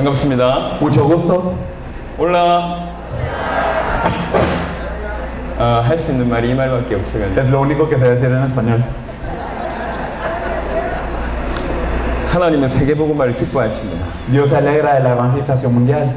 반갑습니다. Mucho gusto. 올라. 할 수 있는 말이 이 말밖에 없어가지고. Es lo único que sé decir en español. 하나님은 세계복음화를 기뻐하십니다. Dios se alegra de la evangelización mundial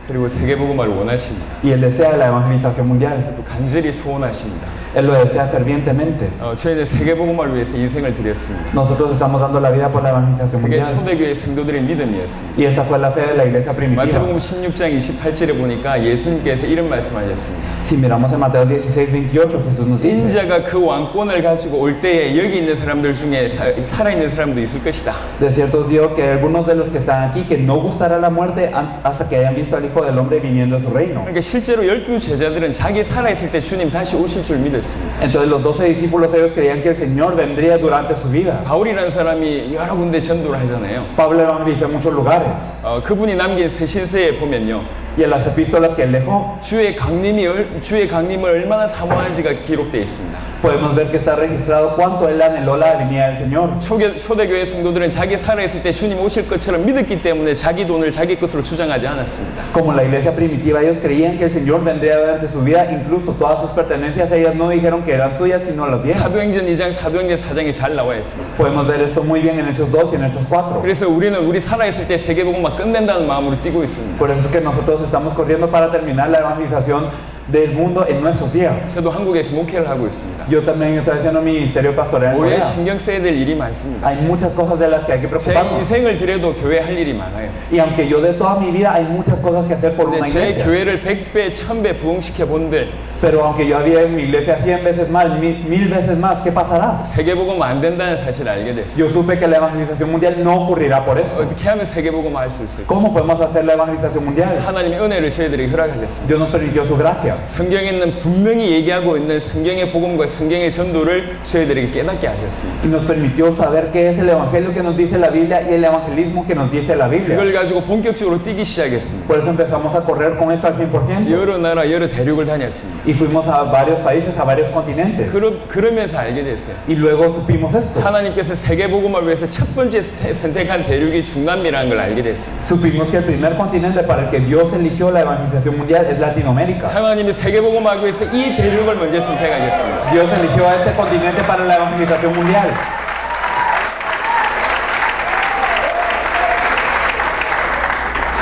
그리고 세계복음화를 원하십니다. y Él desea la evangelización mundial. 또 간절히 소원하십니다. Él lo desea fervientemente. 저희는 세계복음화를 위해서 인생을 드렸습니다. Nosotros estamos dando la vida por la evangelización 그게 mundial. 초대교회 성도들의 믿음이었습니다. Y esta fue la fe de la iglesia primitiva. 마태복음 16장 28절에 보니까 예수님께서 이런 말씀하셨습니다. Si miramos en Mateo 16:28, Jesús nos dice: 인자가 그 왕권을 가지고 올 때에 여기 있는 사람들 중에 살아있는 사람도 있을 것이다. De cierto os digo que algunos de los que están aquí que no gustará la muerte hasta que hayan visto al Hijo del Hombre viniendo a su reino. 그러니까 실제로 12 제자들은 자기 살아있을 때 주님 다시 오실 줄 믿었습니다. Entonces los 12 discípulos ellos creían que el Señor vendría durante su vida. 바울이라는 사람이 여러 군데 전도를 하잖아요. Pablo evangelizó en muchos lugares. 그분이 남긴 세신서에 보면요. Y en las epístolas que él dejó, 주의 강림을 얼마나 사모하는지가 기록되어 있습니다. podemos ver que está registrado cuánto él anheló la venida del Señor. 초대교회 성도들은 자기 살아있을 때 주님 오실 것처럼 믿었기 때문에 자기 돈을 자기 것으로 주장하지 않았습니다. Como la iglesia primitiva, ellos creían que el Señor vendría durante su vida, incluso todas sus pertenencias, ellas no dijeron que eran suyas, sino las dieron. 사도행전 2장, 사도행전 4장에 잘 나와 있습니다. Podemos ver esto muy bien en Hechos 2 y en Hechos 4. 그래서 우리는 우리 살아있을 때 세계복음화 끝낸다는 마음으로 뛰고 있습니다. Por eso es que nosotros estamos corriendo para terminar la evangelización del mundo en nuestros días. 저도 한국에서 목회를 하고 있습니다. Yo también estoy haciendo mi ministerio pastoral en 우리가 Corea. 신경 써야 될 일이 많습니다. Hay muchas cosas de las que hay que 제 preocuparnos. 인생을 들여도 교회 할 일이 많아요. Y aunque yo de toda mi vida hay muchas cosas que hacer por una 근데 제 iglesia. 교회를 100배, 1000배 부흥시켜 본들 Pero aunque yo había en mi iglesia 100 veces más, mil veces más, ¿qué pasará? 세계복음 안 된다는 사실을 알게 됐어요. Yo supe que la evangelización mundial no ocurrirá por esto. 어떻게 하면 세계복음 할 수 있을까? ¿Cómo podemos hacer la evangelización mundial? 하나님의 은혜를 저희들에게 허락하셨습니다. Dios nos permitió su gracia. 성경에는 분명히 얘기하고 있는 성경의 복음과 성경의 전도를 저희들에게 깨닫게 하셨습니다. Y nos permitió saber qué es el evangelio que nos dice la Biblia y el evangelismo que nos dice la Biblia. 그걸 가지고 본격적으로 뛰기 시작했습니다. Por eso empezamos a correr con eso al 100%. 여러 나라, 여러 대륙을 다녔습니다. Y fuimos a varios países, a varios continentes. 그러면서 알게 됐어요. Y luego supimos esto. 하나님께서 세계복음을 위해서 첫 번째 선택한 대륙이 중남미라는 걸 알게 됐습니다. Supimos que el primer continente para el que Dios eligió la evangelización mundial es Latinoamérica. 하나님이 세계복음하기 위해서 이 대륙을 먼저 선택하셨습니다. Dios eligió a este continente para la evangelización mundial.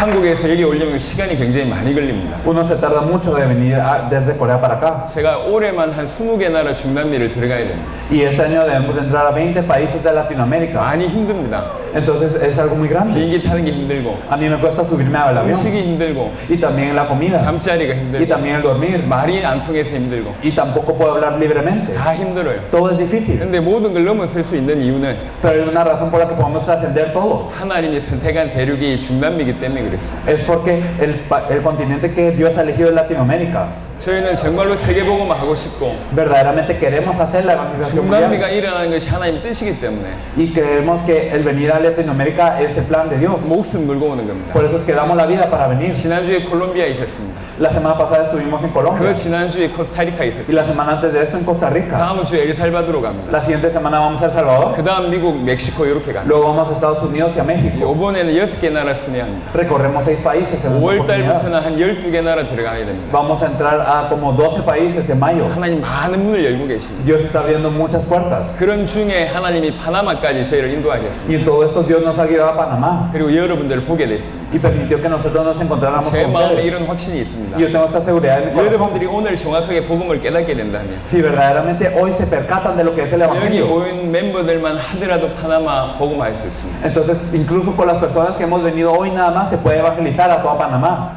한국에서 여기 오려면 시간이 굉장히 많이 걸립니다. Uno se tarda mucho de venir desde Corea para acá. 제가 올해만 한 20개 나라 중남미를 들어가야 됩니다. Y este año debemos entrar a 20 países de Latinoamérica. 많이 힘듭니다. Entonces es algo muy grande. 비행기 타는 게 힘들고 A mí me cuesta subirme al avión. 음식이 힘들고 Y también la comida. 잠자리가 Y 힘들고 también el dormir. 말이 안 통해서 힘들고 Y tampoco puedo hablar libremente. 다 힘들어요. Todo es difícil. 근데 모든 걸 넘어설 수 있는 이유는 Pero hay una razón por la que podemos trascender todo. 하나님이 선택한 대륙이 중남미이기 때문에 그렇습니다. Es porque el continente que Dios ha elegido es Latinoamérica. 저희는 정말로 세계복음을 하고 싶고 Verdaderamente queremos hacer la evangelización 중남미가 mundial. 일어나는 것이 하나님의 뜻이기 때문에 Y creemos que el venir a Latinoamérica es el plan de Dios. 목숨 걸고 오는 겁니다. Por eso es que damos la vida para venir. 지난주에 콜롬비아에 있었습니다. La semana pasada estuvimos en 그 Colombia. 지난주에 코스타리카에 Y 있었습니다. la semana antes de esto en Costa Rica. 다음 주에 엘살바도르 갑니다. La siguiente semana vamos a El Salvador. 그 다음 미국, 멕시코 이렇게 갑니다. Luego vamos a Estados Unidos y a México. 이번에는 6개 나라 순회합니다. Recorremos 6 países en nuestra 5월 oportunidad. 달부터는 한 12개 나라 들어가야 됩니다. Vamos a entrar a como 12 países en mayo. 하나님 많은 문을 열고 계십니다. Dios está abriendo muchas puertas. 그런 중에 하나님이 파나마까지 저희를 인도하셨습니다. Y en todo esto Dios nos ha guiado a Panamá. 그리고 여러분들을 보게 됐습니다. Y permitió que nosotros nos encontráramos 제 con 마음에 ustedes. 이런 확신이 있습니다. Y yo tengo esta seguridad en mi corazón. 여러분들이 오늘 정확하게 복음을 깨닫게 된다면 Si verdaderamente hoy se percatan de lo que es el 여기 Evangelio, 모인 멤버들만 하더라도 파나마 복음할 수 있습니다. entonces incluso por las personas que hemos venido hoy nada más se puede evangelizar a toda Panamá.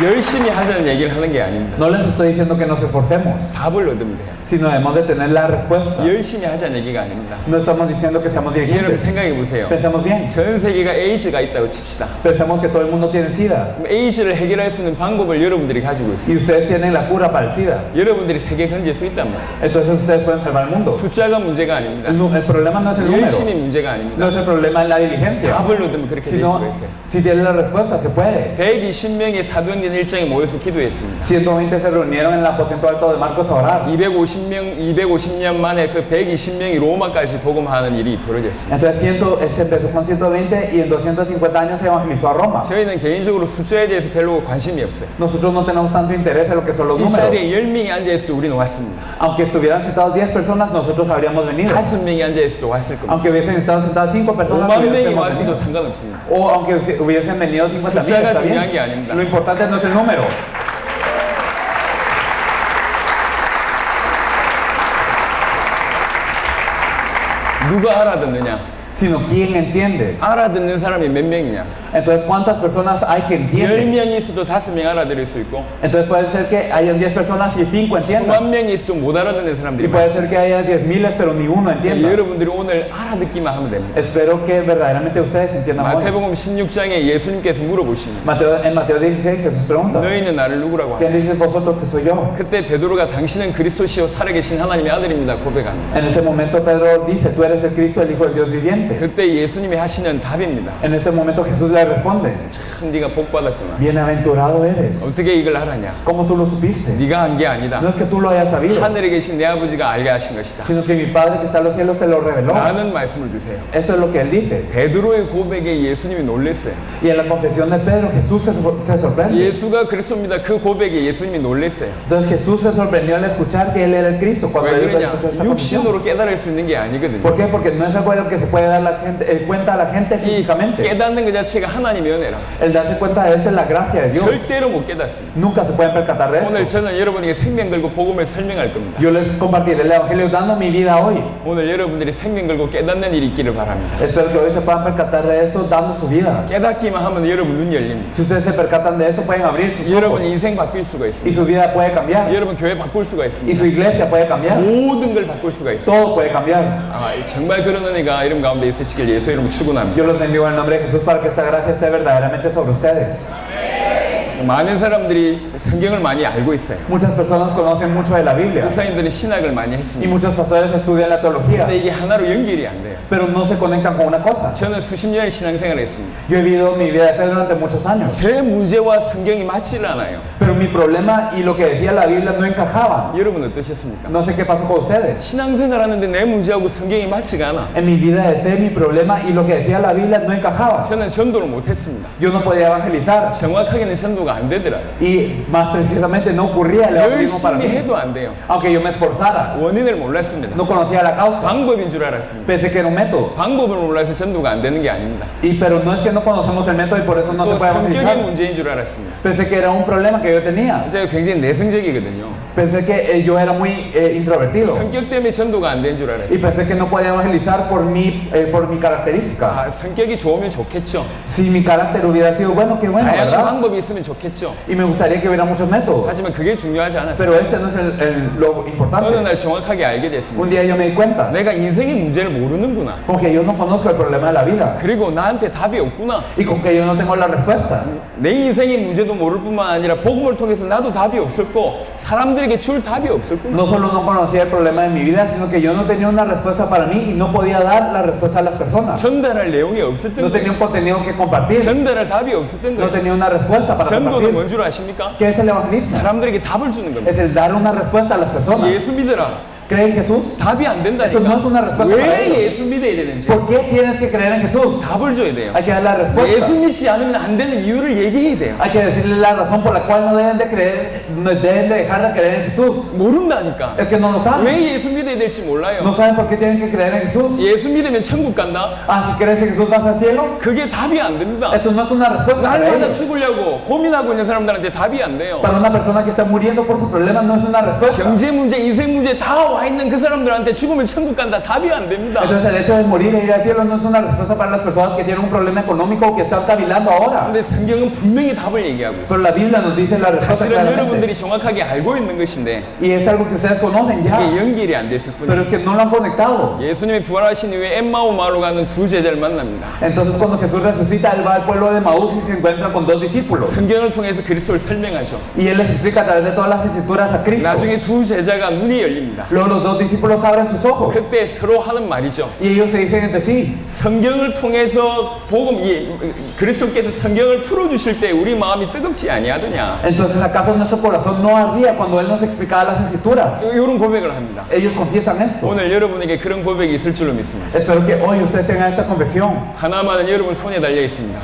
열심히 하자는 얘기를 하는 게 아닙니다. No les estoy diciendo que nos esforcemos, 답을 얻으면 돼요. sino debemos de tener la respuesta. 열심히 하자는 얘기가 아닙니다. No estamos diciendo que seamos 여러분 dirigentes. 생각해 보세요. Pensemos bien. 전 세계가 에이즈가 있다고 칩시다. Pensemos que todo el mundo tiene SIDA. 그럼 에이즈를 해결할 수 있는 방법을 여러분들이 가지고 있어요. Y ustedes tienen la cura para el SIDA. 여러분들이 세계 건질 수 있단 말이에요. Entonces ustedes pueden salvar el mundo. 숫자가 문제가 아닙니다. El problema no es el número. 열심히 문제가 아닙니다. No es el problema en la diligencia. 답을 얻으면 그렇게 될 Sino, 수가 있어요. si tienen la respuesta, se puede. 120명의 사도행전 성긴 일정에 모여서 기도했습니다. 120 se reunieron en el aposento alto de Marcos a orar. 250년 만에 그 120명이 로마까지 복음하는 일이 벌어졌습니다. Entonces se empezó con 120 y en 250 años se evangelizó a Roma. 저희는 개인적으로 숫자에 대해서 별로 관심이 없어요. Nosotros no tenemos tanto interés en lo que son los 이 números. 자리에 10명이 앉아있어도 우리는 왔습니다. Aunque estuvieran sentados 10 personas, nosotros habríamos venido. 5명이 앉아있어도 왔을 겁니다. Aunque hubiesen estado sentadas 5 personas, 5만 명이 hubiésemos 왔어도 venido. 상관없습니다. O aunque hubiesen venido 50,000, 숫자가 está 중요한 게 bien. 아닙니다. Lo importante no es el número. 누가 알아듣느냐? Sino quién entiende. 알아듣는 사람이 몇 명이냐? Entonces, ¿cuántas personas hay que entienden? 10명이 있어도 5명 알아들을 수 있고 Entonces puede ser que hayan 10 personas y 5 entiendan. 수만 명이 있어도 못 알아듣는 사람들이 Y puede ser que haya 10,000 pero ni uno entienda. 여러분들이 오늘 알아듣기만 하면 됩니다. Espero que verdaderamente ustedes entiendan hoy. 마태복음 16장에 예수님께서 물어보십니다. En Mateo 16 Jesús pregunta, 너희는 나를 누구라고 ¿quién 하냐? dices vosotros que soy yo? 그때 베드로가 당신은 그리스도시요 살아계신 하나님의 아들입니다 고백합니다. En este momento Pedro dice, tú eres el Cristo, el Hijo del Dios viviente. 그때 예수님이 하시는 답입니다. En este momento Jesús le responde, 참 네가 복 받았구나. bienaventurado eres. 어떻게 이걸 알았냐? ¿Cómo tú lo supiste? 네가 한 게 아니다. No es que tú lo hayas sabido, 하늘에 계신 내 아버지가 알게 하신 것이다. sino que mi Padre que está en los cielos te lo reveló. 라는 말씀을 주세요. Eso es lo que él dice. 베드로의 고백에 예수님이 놀랐어요. Y en la confesión de Pedro Jesús se sorprende. 예수가 그랬습니다. 그 고백에 예수님이 놀랐어요. Entonces Jesús se sorprendió al escuchar que él era el Cristo cuando 왜 él 그러냐? escuchó esta confesión. 육신으로 깨달을 수 있는 게 아니거든요. ¿Por qué? Porque no es algo de lo que se puede dar la gente, cuenta a la gente 이 físicamente. 깨닫는 것 자체가 하나님의 은혜라. El darse cuenta de esto es la gracia de Dios. 절대로 못 깨닫습니다. Nunca se pueden percatar de esto. 오늘 저는 여러분에게 생명 걸고 복음을 설명할 겁니다. Yo les compartiré el Evangelio dando mi vida hoy. 오늘 여러분들이 생명 걸고 깨닫는 일이 있기를 바랍니다. Espero que hoy se puedan percatar de esto dando su vida. 깨닫기만 하면 여러분 눈 열립니다. Si ustedes se percatan de esto, pueden abrir sus 여러분 ojos. 인생 바뀔 수가 Y 있습니다. su vida puede cambiar. 여러분 교회 바꿀 수가 Y 있습니다. su iglesia puede cambiar. 모든 걸 바꿀 수가 있습니다. Todo puede cambiar. 아, 정말 그런 은혜가 이름 가운데 있으시길 예수 이름 축원합니다. Yo los bendigo en el nombre de Jesús para que esta gracia esté verdaderamente sobre ustedes. 많은 사람들이 성경을 많이 알고 있어요. Muchas personas conocen mucho de la Biblia. 목사님들은 신학을 많이 Y 했습니다. muchos pastores estudian la teología. 근데 이게 하나로 연결이 안 돼요. Pero no se conectan con una cosa. 저는 수십 년의 신앙생활을 했습니다. Yo he vivido mi vida de fe durante muchos años. 제 문제와 성경이 맞지를 않아요. Pero mi problema y lo que decía la Biblia no encajaban. 여러분 어떠셨습니까? No sé qué pasó con ustedes. 신앙생활 하는데 내 문제하고 성경이 맞지가 않아. En mi vida de fe, mi problema y lo que decía la Biblia no encajaba. 저는 전도를 못했습니다. Yo no podía evangelizar. 정확하게는 전도가 안 되더라고요. Y más precisamente no ocurría el evangelismo para 열심히 mí. 해도 안 돼요. Aunque yo me esforzara, 원인을 몰랐습니다. no conocía la causa. 방법인 줄 알았습니다. Pensé que era un método. 방법을 몰라서 전도가 안 되는 게 아닙니다. Pero no es que no conocemos el método y por eso no se 또 puede 성격의 evangelizar. 문제인 줄 알았습니다. Pensé que era un problema que yo tenía. 제가 굉장히 내성적이거든요. Pensé que yo era muy introvertido. 성격 때문에 전도가 안 된 줄 Y 알았어요. pensé que no podía evangelizar por mi característica. 아, 성격이 좋으면 좋겠죠. Si mi carácter hubiera sido bueno, qué bueno, 다양한 ¿verdad? 방법이 있으면 좋겠죠. Y me gustaría que hubiera muchos métodos. 하지만 그게 중요하지 않았어요. Pero este no es lo 어느 importante. 날 정확하게 알게 됐습니다. Un día yo me di cuenta. 내가 인생의 문제를 모르는구나. Con que yo no conozco el problema de la vida. 그리고 나한테 답이 없구나. Y con que yo no tengo la respuesta. 내 인생의 문제도 모를 뿐만 아니라 복음을 통해서 나도 답이 없었고 사람들에게 줄 답이 없었구나. No solo no conocía el problema de mi vida, sino que yo no tenía una respuesta para mí y no podía dar la respuesta a las personas. 전달할 내용이 없었던 No 거예요. tenía un contenido que compartir. 전달할 답이 없었던 No 거예요. tenía una respuesta para 전도는 compartir. 뭔 줄 아십니까? ¿Qué es el evangelismo? 사람들에게 답을 주는 겁니다. Es el dar una respuesta a las personas. 예수 믿어라. ¿Cree en Jesús? 답이 안 Eso no es una 된다니까. respuesta para 왜 ellos. 예수 믿어야 되는지 ¿Por qué tienes que creer en Jesús? 답을 줘야 돼요. Hay que dar la respuesta. 예수 믿지 않으면 안 되는 이유를 얘기해야 돼요. Hay que decirle la razón por la cual no deben de creer, no deben de dejar de creer en Jesús. 모른다니까. Es que no lo saben. 왜 예수 믿어야 될지 몰라요. No saben por qué tienen que creer en Jesús. 예수 믿으면 천국 간다? Ah, si crees en Jesús vas al cielo. 그게 답이 안 됩니다. Esto no es una respuesta para 날마다 ellos. 죽으려고 고민하고 있는 사람들한테 답이 안 돼요. Para una persona que está muriendo por su problema no es una respuesta. 경제 문제, 인생 문제 다 와 있는 그 사람들한테 죽으면 천국 간다. 답이 안 됩니다. Entonces el hecho de morir e ir al cielo no es una respuesta para las personas que tienen un problema económico o que están cavilando ahora. 근데 성경은 분명히 답을 얘기하고 있어요. Pero la Biblia nos dice la respuesta 사실은 claramente. 여러분들이 정확하게 알고 있는 것인데 Y es algo que ustedes conocen ya. 이게 연결이 안 됐을 Pero 뿐이에요. es que no lo han conectado. 예수님이 부활하신 이후에 엠마오 마을로 가는 두 제자를 만납니다. Entonces cuando Jesús resucita, Él va al pueblo de Maús y se encuentra con dos discípulos. 성경을 통해서 그리스도를 설명하죠. Y Él les explica a través de todas las escrituras a Cristo. 나중에 두 제자가 눈이 열립니다. Luego Luego los dos discípulos abren sus ojos 그때 서로 하는 말이죠. y ellos se dicen entre sí. 성경을 통해서 그리스도께서 성경을 풀어주실 때 우리 마음이 뜨겁지 아니하더냐. Entonces, ¿acaso nuestro corazón no ardía cuando Él nos explicaba las Escrituras? 이런 고백을 합니다. Ellos confiesan esto. 오늘 여러분에게 그런 고백이 있을 줄로 믿습니다. Espero que hoy ustedes tengan esta confesión. 파나마는 여러분 손에 달려 있습니다.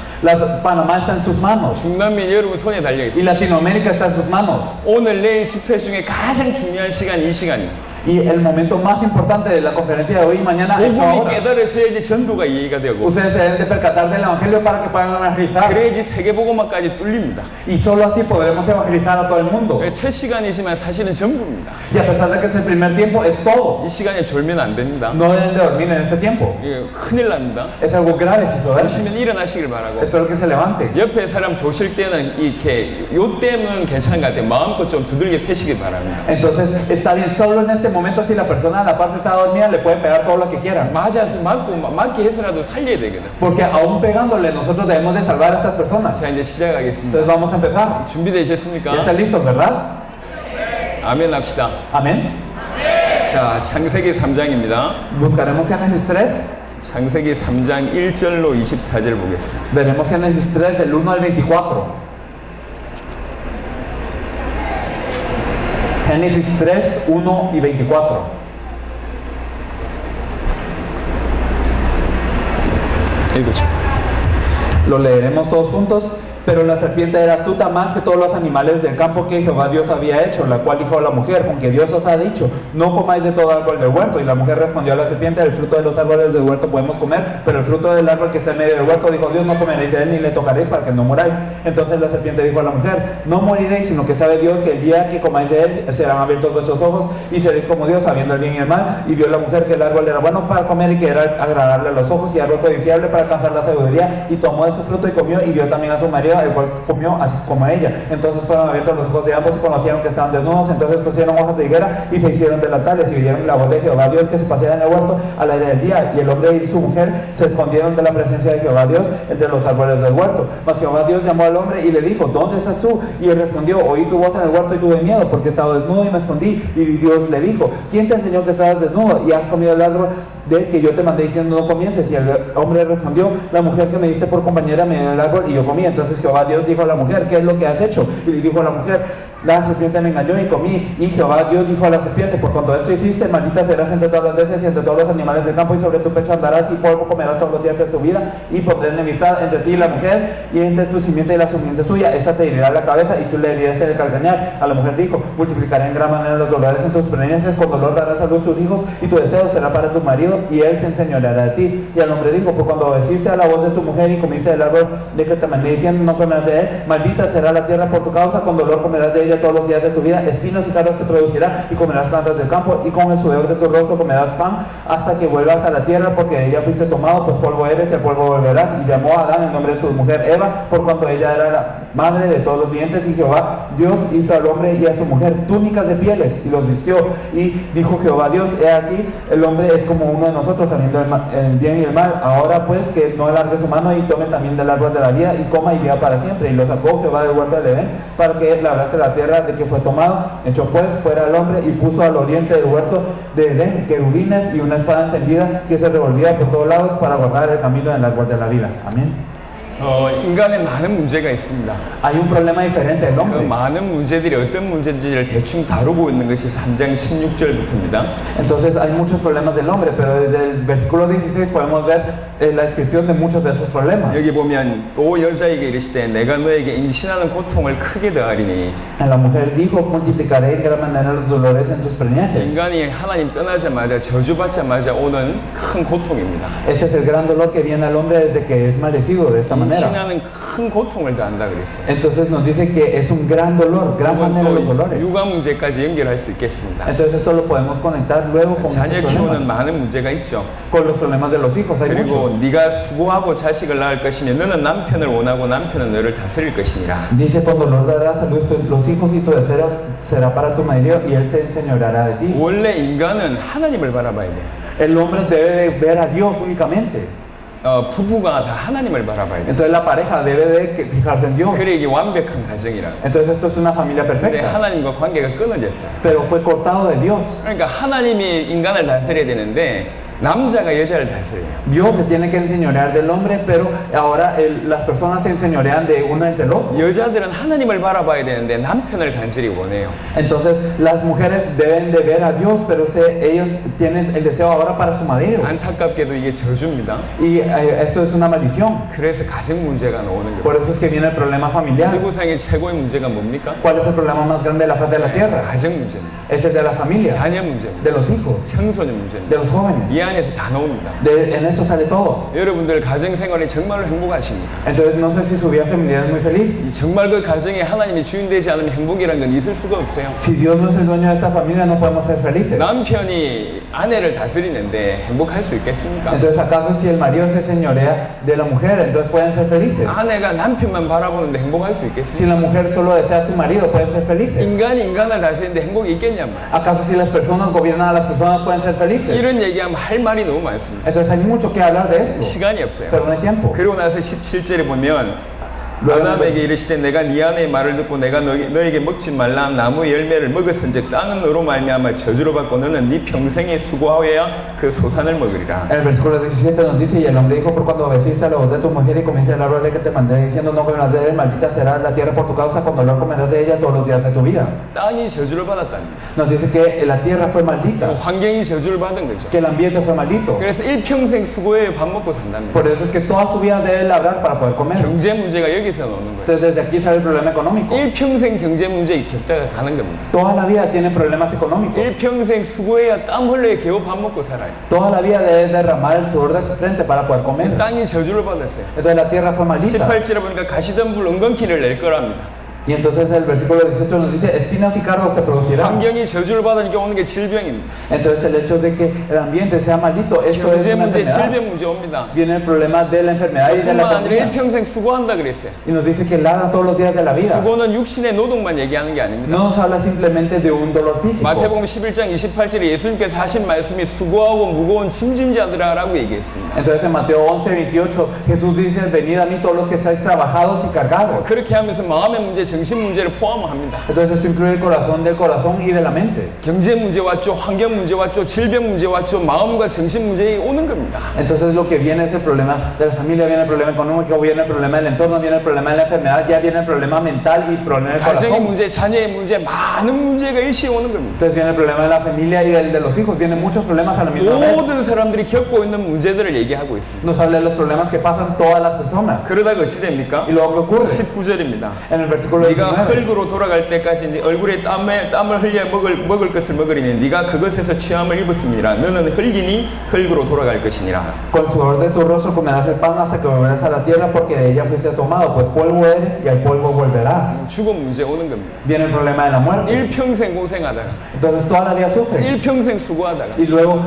Panamá está en sus manos 중남미 여러분 손에 달려 y 있습니다. Latinoamérica está en sus manos. 오늘 내일 집회 중에 가장 중요한 시간 이 시간입니다. Y el momento más importante de la conferencia de hoy y mañana es 복음이 ahora. 깨달아져야지 전도가 이해가 되고 Ustedes se deben de percatar del Evangelio para que puedan evangelizar. 그래야지 세계복음화까지 뚫립니다. Y solo así podremos evangelizar a todo el mundo. 첫 시간이지만 사실은 전부입니다. Y a pesar de que es el primer tiempo, es todo. 이 시간에 졸면 안 됩니다. No deben de dormir en este tiempo. 이게 큰일 납니다. Es algo grave si se duermen. 보시면 일어나시길 바라고. Espero que se levante. 옆에 사람 조실 때는 이렇게 요 때문은 괜찮은 것 같아요. 마음껏 좀 두들겨 패시길 바랍니다. Entonces, está bien solo en este momento. Si la persona a la par se está dormida, le pueden pegar todo lo que quieran. 맞아서 맞게 해서라도 살려야 되거든. Porque aún pegándole, nosotros debemos de salvar a estas personas. 자, 이제 시작하겠습니다. Entonces vamos a empezar. 준비되셨습니까? ¿Ya están listos, verdad? 아멘 합시다. Amén. 자, 창세기 3장입니다. Buscaremos Génesis 3. 창세기 3장 1절로 24절 보겠습니다. Veremos Génesis 3 del 1 al 24. Génesis 3, 1 y 24. 읽어줘. Lo leeremos todos juntos. Pero la serpiente era astuta más que todos los animales del campo que Jehová Dios había hecho, la cual dijo a la mujer, con que Dios os ha dicho, no comáis de todo árbol del huerto. Y la mujer respondió a la serpiente, del fruto de los árboles del huerto podemos comer, pero el fruto del árbol que está en medio del huerto, dijo Dios, no comeréis de él ni le tocaréis para que no muráis. Entonces la serpiente dijo a la mujer, no moriréis, sino que sabe Dios que el día que comáis de él serán abiertos vuestros ojos y seréis como Dios, sabiendo el bien y el mal. Y vio la mujer que el árbol era bueno para comer y que era agradable a los ojos y árbol codiciable para alcanzar la sabiduría, y tomó de su fruto y comió, y vio también a su marido, el cual comió así como ella. Entonces fueron abiertos los ojos de ambos y conocieron que estaban desnudos. Entonces pusieron hojas de higuera y se hicieron delantares, y oyeron la voz de Jehová Dios que se paseaba en el huerto al aire del día. Y el hombre y su mujer se escondieron de la presencia de Jehová Dios entre los árboles del huerto. Mas Jehová Dios llamó al hombre y le dijo, ¿dónde estás tú? Y él respondió, oí tu voz en el huerto y tuve miedo, porque estaba desnudo y me escondí. Y Dios le dijo, ¿quién te enseñó que estabas desnudo y has comido el árbol de que yo te mandé diciendo no comiences? Y el hombre respondió, la mujer que me diste por compañera me dio el árbol y yo comí. Entonces Jehová Dios dijo a la mujer, ¿qué es lo que has hecho? Y le dijo a la mujer, la serpiente me engañó y comí. Y Jehová Dios dijo a la serpiente, por cuanto esto hiciste, maldita serás entre todas las bestias y entre todos los animales del campo, y sobre tu pecho andarás y polvo comerás todos los días de tu vida, y pondré enemistad entre ti y la mujer, y entre tu simiente y la simiente suya. Esta te herirá la cabeza y tú le herirás el calcañar. A la mujer dijo, multiplicaré en gran manera los dolores en tus preñeces, con dolor darás a luz tus hijos, y tu deseo será para tu marido, y él se enseñoreará de ti. Y al hombre dijo, por cuando obedeciste a la voz de tu mujer y comiste del árbol de que te mandé diciendo no comerás de él, maldita será la tierra por tu causa, con dolor comerás de ella todos los días de tu vida, espinos y cardos te producirá, y comerás plantas del campo, y con el sudor de tu rostro comerás pan, hasta que vuelvas a la tierra, porque de ella fuiste tomado, pues polvo eres y al polvo volverás. Y llamó a Adán el nombre de su mujer Eva, por cuanto ella era la madre de todos los vivientes. Y Jehová Dios hizo al hombre y a su mujer túnicas de pieles, y los vistió. Y dijo Jehová Dios, he aquí, el hombre es como uno de nosotros, sabiendo el bien y el mal. Ahora pues que no alargue su mano y tome también del árbol de la vida, y coma y viva para siempre. Y lo sacó Jehová del huerto del Edén, para que labrase la tierra de que fue tomado. Echó pues fuera al hombre y puso al oriente del huerto de Edén querubines y una espada encendida que se revolvía por todos lados para guardar el camino del árbol de la vida. Amén. 인간에 많은 문제가 있습니다. Hay un problema diferente del 그 hombre. 많은 문제들이 어떤 문제인지를 대충 다루고 있는 것이 3장 16절부터입니다. Entonces hay muchos problemas del hombre, pero desde el versículo 16 podemos ver la descripción de muchos de esos problemas. 여기 보면 또 여자에게 이르시되 내가 너에게 임신하는 고통을 크게 더하리니. La mujer dijo, multiplicaré en gran manera los dolores en tus preñeces. 인간이 하나님 떠나자마자 저주받자마자 오는 큰 고통입니다. Este es el gran dolor que viene al hombre desde que es maldecido de esta manera. 임신하는 큰 고통을 더한다 그랬어요. Entonces nos dice que es un gran dolor, gran manera los dolores. 육아 문제까지 연결할 수 있겠습니다. Entonces esto lo podemos conectar luego con esos 자녀 키우는 problemas. 많은 문제가 있죠. Con los problemas de los hijos hay 그리고 muchos. 네가 수고하고 자식을 낳을 것이니 너는 남편을 원하고 남편은 너를 다스릴 것이니라. Dice, con dolor darás a luz los hijos y tu deseo será para tu marido y él se enseñoreará de ti. 원래 인간은 하나님을 바라봐야 돼. El hombre debe ver a Dios únicamente. 부부가 다 하나님을 바라봐야 돼. Entonces la pareja debe de fijarse en Dios. 그래 이게 완벽한 가정이라. Entonces esto es una familia 근데 perfecta, 하나님과 관계가 끊어졌어. pero fue cortado de Dios. 그러니까 하나님이 인간을 다스려야 되는데 남자가 여자를 다스려요. Dios se tiene que enseñorear del hombre, pero ahora las personas se enseñorean de uno entre el otro. 여자들은 하나님을 바라봐야 되는데 남편을 간절히 원해요. Entonces las mujeres deben de ver a Dios, pero ellos tienen el deseo ahora para su marido. 안타깝게도 이게 저주입니다. Y esto es una maldición. 그래서 가정 문제가 나오는 거예요. Por eso es que viene el problema familiar. 지구상의 최고의 문제가 뭡니까? ¿Cuál es el problema más grande de la faz de la tierra? 가정 문제입니다. Es el de la familia, 자녀 문제입니다. de los hijos, 청소년 문제입니다. de los jóvenes. 이 안에서 다 나옵니다. En eso sale todo. 여러분들 가정 생활이 정말로 행복하십니까? Entonces no sé si su vida familiar es muy feliz. 정말 그 가정에 하나님이 주인 되지 않으면 행복이라는 건 있을 수가 없어요. Si Dios no es el dueño de esta familia, no podemos ser felices. 남편이 아내를 다스리는데 행복할 수 있겠습니까? Entonces, ¿acaso si el marido se señorea de la mujer, entonces pueden ser felices? 아내가 남편만 바라보는데 행복할 수 있겠습니까? Si la mujer solo desea a su marido, pueden ser felices. 인간이 인간을 다스리는데 행복이 있겠냐면 ¿Acaso si las personas gobiernan a las personas, pueden ser felices? 이런 얘기하면 할 말이 너무 많습니다. Entonces hay mucho que hablar de esto, 시간이 없어요. pero no hay tiempo. 그리고 나서 17절에 보면 아담에게 이르시되 내가 네 아내의 말을 듣고 내가 너에게 먹지 말라 나무 열매를 먹었은즉 땅은 너로 말미암아 저주로 받고 너는 네 평생에 수고하여야 그 소산을 먹으리라. En el versículo 17 nos dice, y el hombre dijo, por cuando obedeciste a la voz de tu mujer y comiste el árbol de que te mandé, diciendo, no comerás de él, maldita será la tierra por tu causa, con dolor comerás de ella todos los días de tu vida. 땅이 저주를 받았다니. Nos dice que la tierra fue maldita, 환경이 저주를 받은 거죠. que el ambiente fue maldito. 그래서 일평생 수고해 밥 먹고 산답니다. Por eso es que toda su vida debe labrar para poder comer. 경제 문제가 여기서 나오는 거예요. Entonces desde aquí sale el problema económico. 일평생 경제 문제 격자가 가는 겁니다. Toda la vida tiene problemas económicos. 일평생 수고해야 땀 흘려야 겨우 밥 먹고 살아요. Toda la vida debe derramar el sudor de su frente para poder comer. 땅이 저주를 받았어요. Entonces la tierra fue maldita. 18절에 보니까 가시덤불 은건키를 낼 거랍니다. Y entonces el versículo 18 nos dice, espinas y cardos se producirán. 환경이 저주를 받으니까 오는 게 질병입니다. Entonces el hecho de que el ambiente sea maldito, esto es 경제 una 문제, enfermedad. 질병 문제 옵니다. Viene el problema de la enfermedad y de la 뿐만 아니라 economía. 일평생 수고한다 그랬어요. Y nos dice que labra todos los días de la vida. 수고는 육신의 노동만 얘기하는 게 아닙니다. No nos habla simplemente de un dolor físico. 마태복음 11장 28절에 예수님께서 하신 말씀이 수고하고 무거운 짐진 자들아라고 얘기했습니다. Entonces en Mateo 11:28 Jesús dice, venid a mí todos los que estáis trabajados y cargados. 그렇게 하면서 마음의 문제, 정신 문제를 포함합니다. Entonces esto incluye el corazón del corazón y de la mente. 경제 문제 왔죠, 환경 문제 왔죠, 질병 문제 왔죠, 마음과 정신 문제가 오는 겁니다. Entonces lo que viene es el problema de la familia, viene el problema económico, viene el problema del entorno, viene el problema de la enfermedad, ya viene el problema mental y el problema del 가정의 corazón. 문제, 자녀의 문제, 많은 문제가 일시에 오는 겁니다. Entonces viene el problema de la familia y el de los hijos, vienen muchos problemas a la misma vez. 모든 사람들이 겪고 있는 문제들을 얘기하고 있습니다. Nos habla de los problemas que pasan todas las personas. 그러다가 어찌 됩니까? Y luego, ¿qué ocurre? 19절입니다. En el versículo 네가 19. 흙으로 돌아갈 때까지 네 얼굴에 땀을 흘려 먹을 것을 먹으리니 네가 그것에서 취함을 입었음이라 너는 흙이니 흙으로 돌아갈 것이니라. Con sudor de tu rostro comerás el pan hasta que volverás a la tierra, porque de ella fuiste tomado, pues polvo eres y al polvo volverás. 죽음 문제 오는 겁니다. Viene el problema de la muerte. 일평생 고생하다가 Entonces toda la vida sufren. 일평생 수고하다가 Y luego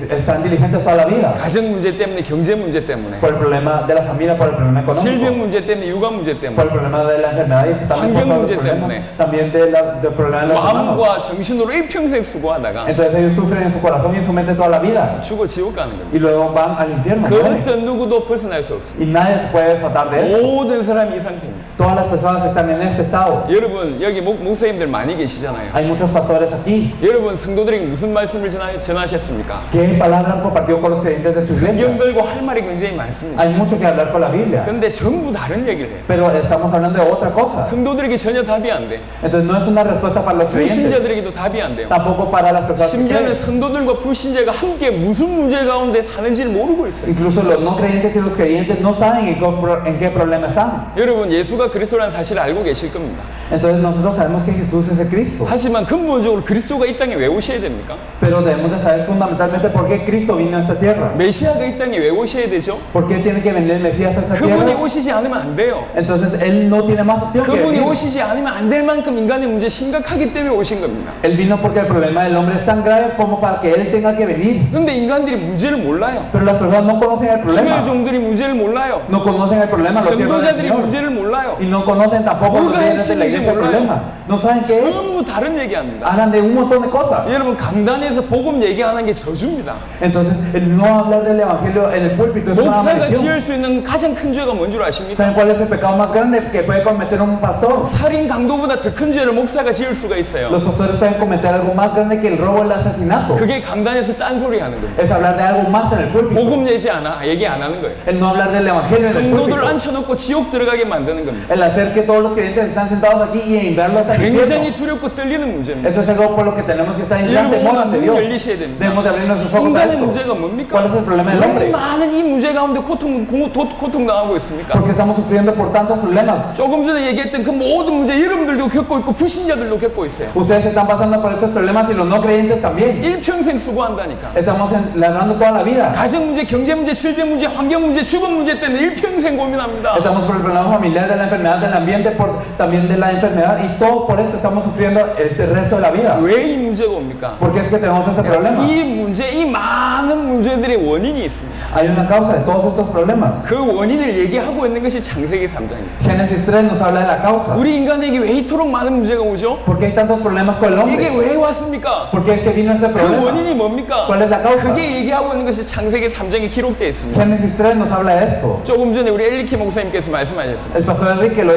están diligentes toda la vida. 가정 문제 때문에 경제 문제 때문에 Por el problema de la familia, por el problema 질병 económico, 문제 때문에 육아 문제 por 때문에 el problema de la enfermedad y también por 환경 todos los 문제 problemas, 때문에. también del problema de las manos. 마음과 정신으로 일평생 수고하다가 Entonces ellos sufren en su corazón y en su mente toda la vida. 죽어 지옥 가는 겁니다. Y luego van al infierno. 그 mueren. 어떤 누구도 벗어날 수 없습니다. Y nadie se puede desatar de eso. 모든 사람이 이 상태입니다. Todas las personas están en ese estado. 여러분 여기 목사님들 많이 계시잖아요. Hay muchos pastores aquí. 여러분 성도들에게 무슨 말씀을 전하셨습니까? ¿Qué palabra han compartido con los creyentes de su iglesia? 성경 들고 할 말이 굉장히 많습니다. Hay mucho que hablar con la Biblia. 그런데 전부 다른 얘기를 해요. Pero estamos hablando de otra cosa. 성도들에게 전혀 답이 안 돼. Entonces no es una respuesta para los creyentes. 불신자들에게도 답이 안 돼요. Tampoco para las personas que 심지어는 creen. 성도들과 불신자가 함께 무슨 문제 가운데 사는지를 모르고 있어요. Incluso los no creyentes y los creyentes no saben en qué problema están. 여러분 예수가 그리스도라는 사실을 알고 계실 겁니다. Entonces nosotros sabemos que Jesús es el Cristo. 하지만 근본적으로 그리스도가 이 땅에 왜 오셔야 됩니까? Pero debemos de saber fundamentalmente por qué Cristo vino a esta tierra. 메시아가 이 땅에 왜 오셔야 되죠? ¿Por qué tiene que venir el Mesías a esta 그분이 tierra? 오시지 않으면 안 돼요. Entonces Él no tiene más opción que 그분이 venir. 오시지 않으면 안 될 만큼 인간의 문제 심각하기 때문에 오신 겁니다. Él vino porque el problema del hombre es tan grave como para que Él tenga que venir. 근데 인간들이 문제를 몰라요. Pero las personas no conocen el 수의 problema. 종들이 문제를 몰라요. No conocen el problema, los siervos del 전도자들이 Señor. 문제를 몰라요. Y no conocen tampoco los Nunca líderes de la existe iglesia el 몰라요. problema. No saben qué es. 전부 다른 얘기합니다. Hablan de un montón de cosas. 여러분 강단에서 강단에서 복음 얘기하는 게 저주입니다. Entonces, el no hablar del evangelio en el púlpito es una 목사가 maldición. 지을 수 있는 가장 큰 죄가 뭔 줄 아십니까? ¿Saben cuál es el pecado más grande que puede cometer un pastor? 살인 강도보다 더 큰 죄를 목사가 지을 수가 있어요. Los pastores pueden cometer algo más grande que el robo o el asesinato. 그게 강단에서 딴소리 하는 거예요. Es hablar de algo más en el púlpito. 복음 얘기 안 하는 거예요. El no hablar del evangelio en el 성도들 púlpito. 앉혀놓고 지옥 들어가게 만드는 겁니다. El hacer que todos los creyentes están sentados aquí y enviarlos al 굉장히 infierno. 두렵고 떨리는 문제입니다. Eso es algo por lo que tenemos que estar en gran 여러분, temor ante 눈 Dios. 열리셔야 됩니다. Debemos de abrir nuestros ojos a 인간의 esto. 문제가 뭡니까? ¿Cuál es el problema del 왜 hombre? 많은 이 문제 가운데 고통당하고 있습니까? Porque estamos sufriendo por tantos problemas. 조금 전에 얘기했던 그 모든 문제 여러분들도 겪고 있고 불신자들도 겪고 있어요. Ustedes están pasando por esos problemas y los no creyentes también. 일평생 수고한다니까. Estamos ladrando toda la vida. 가정 문제, 경제 문제, 질병 문제, 환경 문제, 주거 문제 때문에 일평생 고민합니다. Estamos por el problema familiar, de la enfermedad del ambiente, también de la enfermedad y todo por esto estamos sufriendo el resto de la vida. 왜 이 문제가 옵니까? ¿Por qué es que tenemos este problema? 이 문제, 이 많은 문제들의 원인이 있습니다. Hay una causa de todos estos problemas. 그 원인을 얘기하고 있는 것이 창세기 3장입니다. Génesis 3 nos habla de la causa. 우리 인간에게 왜 이토록 많은 문제가 오죠? ¿Por qué hay tantos problemas con el 이게 hombre? 왜 왔습니까? ¿Por qué es que vino ese 그 problema? 원인이 뭡니까? ¿Cuál es la causa? 그게 얘기하고 있는 것이 창세기 3장에 기록되어 있습니다. Génesis 3 nos habla de esto. 조금 전에 우리 엘리키 목사님께서 말씀하셨습니다. El pastor Enrique lo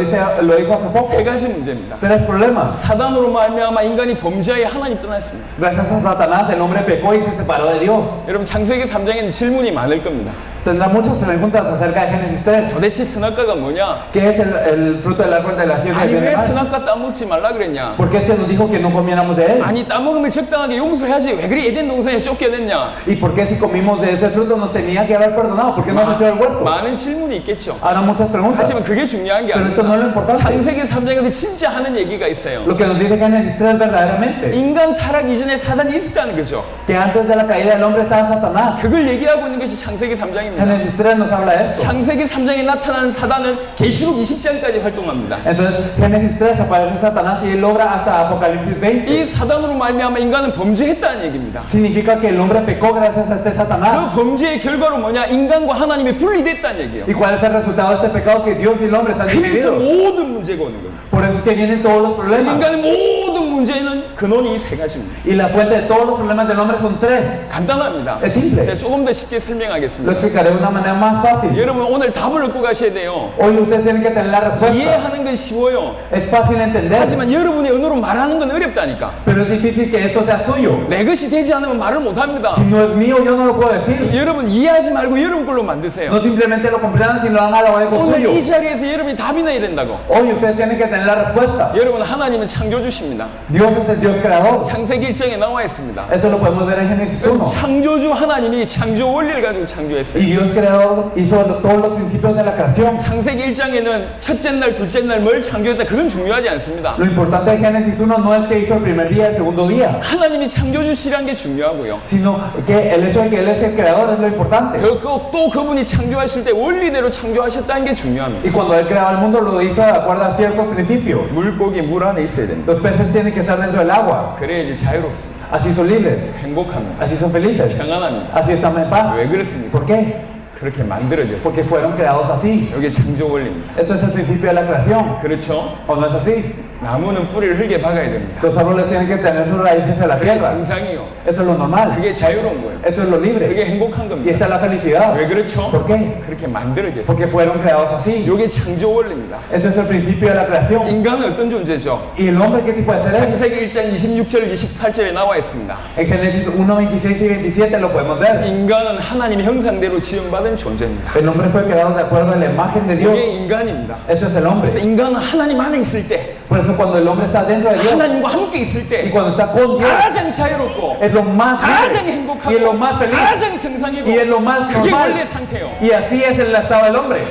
dijo hace poco. 세 가지 문제입니다. Tres problemas. 사단으로 말미암아 인간이 범죄하여 하나님 떠났습니다. Gracias a Satanás el hombre pecó y se separó de Dios. 여러분 창세기 3장에는 질문이 많을 겁니다. Tendrá muchas preguntas acerca de Génesis 3. 도대체 선악과가 뭐냐? ¿Qué es el fruto del árbol de la ciencia 아니 del bien y 왜 mal? 선악과 따먹지 말라 그랬냐? ¿Por qué es que nos dijo que no comiéramos de él? 아니 따먹으면 적당하게 용서해야지 왜 그리 에덴 동산에 쫓겨냈냐? ¿Y por qué si comimos de ese fruto nos tenía que haber perdonado? ¿Por qué no has hecho el huerto? 많은 질문이 있겠죠. Habrá muchas preguntas. 하지만 그게 중요한 게 Pero esto no es lo 아닙니다. importante. 창세기 3장에서 진짜 하는 얘기가 있어요. Lo que nos dice Génesis 3 verdaderamente. 인간 타락 이전에 사단이 있었다는 거죠. Que antes de la caída del hombre estaba Satanás. 그걸 얘기하고 있는 것이 창세기 3장입니다. Génesis 3 nos habla de esto. 창세기 3장에 나타나는 사단은 계시록 20장까지 활동합니다. Entonces, Génesis 3 aparece Satanás y él obra hasta Apocalipsis 20. 이 사단으로 말미암아 인간은 범죄했다는 얘기입니다. Significa que el hombre pecó gracias a este 그 Satanás. 범죄의 결과로 뭐냐? 인간과 하나님이 분리됐다는 얘기예요. ¿Y cuál es el resultado de este pecado? Que Dios y el hombre están 그래서 divididos. 모든 문제가 오는 겁니다. Por eso es que vienen todos los problemas. 인간의 모든 문제는 근원이 이 세 가지입니다. Y la fuente de todos los problemas del hombre son tres. 간단합니다. Es simple. 제가 조금 더 쉽게 Lo 설명하겠습니다. explicaré de una manera más fácil. 여러분 오늘 답을 얻고 가셔야 돼요. Hoy ustedes tienen que tener la respuesta. 이해하는 건 쉬워요. Es fácil entender, 하지만 여러분의 언어로 말하는 건 어렵다니까. pero es difícil que esto sea suyo. 내 것이 되지 않으면 말을 못 합니다. Si no es mío, yo no lo puedo decir. 여러분 이해하지 말고 여러분 걸로 만드세요. No simplemente lo comprendan, sino lo hagan a lo algo 오늘 suyo. 이 자리에서 여러분이 답이 나야 된다고. Hoy ustedes tienen que tener la respuesta. 여러분 하나님은 창조주십니다. Dios es el Dios creador. 창세기 1장에 나와 있습니다. Eso lo podemos ver en Génesis 1. 창조주 하나님이 창조 원리를 가지고 창조했어요. Y Dios creador hizo todos los principios de la creación. 창세기 1장에는 첫째 날, 둘째 날 뭘 창조했다 그건 중요하지 않습니다. Lo importante de Génesis 1 no es que hizo el primer día y el segundo día, 하나님이 창조주시라는 게 중요하고요. sino que el hecho de que Él es el creador es lo importante. 또 그분이 창조하실 때 원리대로 창조하셨다는 게 중요합니다. Y cuando Él creaba el mundo lo hizo de acuerdo a ciertos principios. 물고기 물 안에 있어야 됩니다. Los peces tienen que estar dentro del agua. 그래야지 자유롭습니다. Así son libres, 행복합니다. así son felices, 평안합니다. así están en paz. 왜 그렇습니까? ¿Por qué? 그렇게 만들어졌어요. Porque fueron creados así. 이게 창조 원리입니다. Esto es el principio de la creación. 그렇죠? ¿O no es así? 나무는 뿌리를 흙에 박아야 됩니다. Los árboles tienen que tener sus raíces en la 그게 tierra. 정상이요. Eso es lo normal. 그게 자유로운 거예요. Eso es lo libre. 그게 행복한 Y 겁니다. esta es la felicidad. 왜 그렇죠? ¿Por qué? 그렇게 만들어졌어요. Porque fueron creados así. 이게 창조 원리입니다. Eso es el principio de la creación. 인간은 어떤 존재죠? ¿Y el hombre qué tipo de ser es? 창세기 1장 26절 28절에 나와 있습니다. En Génesis 1, 26 y 27 lo podemos ver. 인간은 하나님의 형상대로 지음받은 존재입니다. El hombre fue creado de acuerdo a la imagen de Dios. 이게 인간입니다. Eso es el 그래서 hombre. 인간은 하나님 안에 있을 때, Por eso cuando el hombre está dentro de Dios 하나님과 함께 있을 y 때 cuando está con Dios 가장 자유롭고 es lo más 가장 libre 행복하고 y es lo más feliz 가장 정상이고 y es lo más 그게 normal. 원래 상태예요. Y así es el estado del hombre.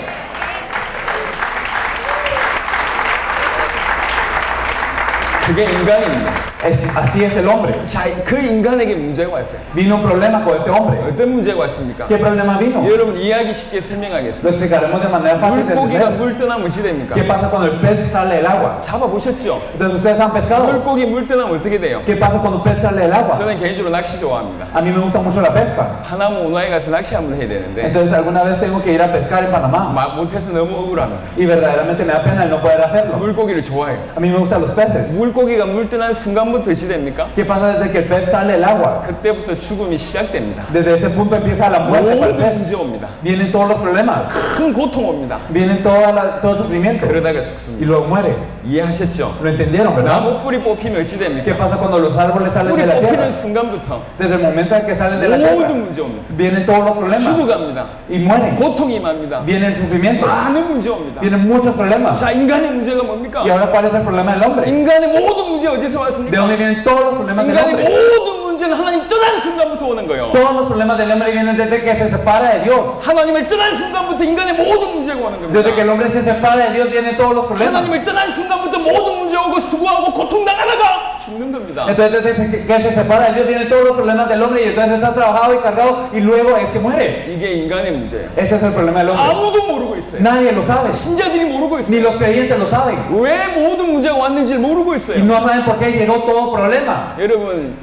그게 인간입니다. Así es el hombre. 자, 그 인간에게 문제가 왔어요. Vino un problema con este hombre. 어떤 문제가 왔습니까? ¿Qué problema vino? 여러분 이해하기 쉽게 Lo 설명하겠습니다. explicaremos de manera fácil de 물고기가 entender. 물 떠나면 어찌 됩니까? ¿Qué pasa cuando el pez sale del agua? 잡아보셨죠? Entonces ustedes han pescado. 물고기 물 떠나면 어떻게 돼요? ¿Qué pasa cuando un pez sale del agua? 저는 개인적으로 낚시 좋아합니다. A mí me gusta mucho la pesca. 하나무 운하에 가서 낚시 한번 해야 되는데 Entonces alguna vez tengo que ir a pescar en Panamá 못해서 너무 억울합니다. y verdaderamente me da pena el no poder hacerlo. 물고기를 좋아해요. A mí me gustan los peces. 물고기 물고기가 물떠난 순간부터 어찌 됩니까? ¿Qué pasa desde que el pez sale del agua? 그때부터 죽음이 시작됩니다. Desde ese punto empieza la muerte para el 모든 pez. 문제 옵니다. Vienen todos los problemas, 큰 고통 옵니다. vienen todo el sufrimiento 그러다가 y 죽습니다. luego muere. 이해하셨죠? ¿Lo entendieron, verdad? 나무 뿌리 뽑히면 어찌 ¿Qué 됩니까? pasa cuando los árboles salen 뿌리 de la tierra? 뽑히는 순간부터 Desde el momento en que salen de la tierra, 모든 문제 옵니다. vienen todos los problemas 죽어갑니다. y mueren. 고통이 임합니다. Viene el sufrimiento, 많은 문제 옵니다. vienen muchos problemas. 자, 인간의 문제가 뭡니까? ¿Y ahora cuál es el problema del hombre? 인간의 모든 문제 어디서 ¿De 왔습니까? dónde vienen todos los problemas del 인간의 hombre? 모든 문제는 하나님 떠난 순간부터 오는 거예요. Todos los problemas del hombre vienen desde que se separa de Dios. 하나님을 떠난 순간부터 인간의 모든 문제가 오는 Desde que 겁니다. el hombre se separa de Dios vienen todos los problemas. 하나님을 떠난 순간부터 모든 문제 오고 수고하고 고통당하다가 죽는 겁니다. Entonces desde que se separa de Dios vienen todos los problemas del hombre y entonces está trabajado y cargado y luego es que muere. 이게 인간의 문제예요. Ese es el problema del hombre. 아무도 모르고 있어요. Nadie lo sabe, 신자들이 모르고 ni 있어요. los creyentes lo saben. 왜 모든 문제가 왔는지를 모르고 Y 있어요. no saben por qué llegó todo problema. 여러분,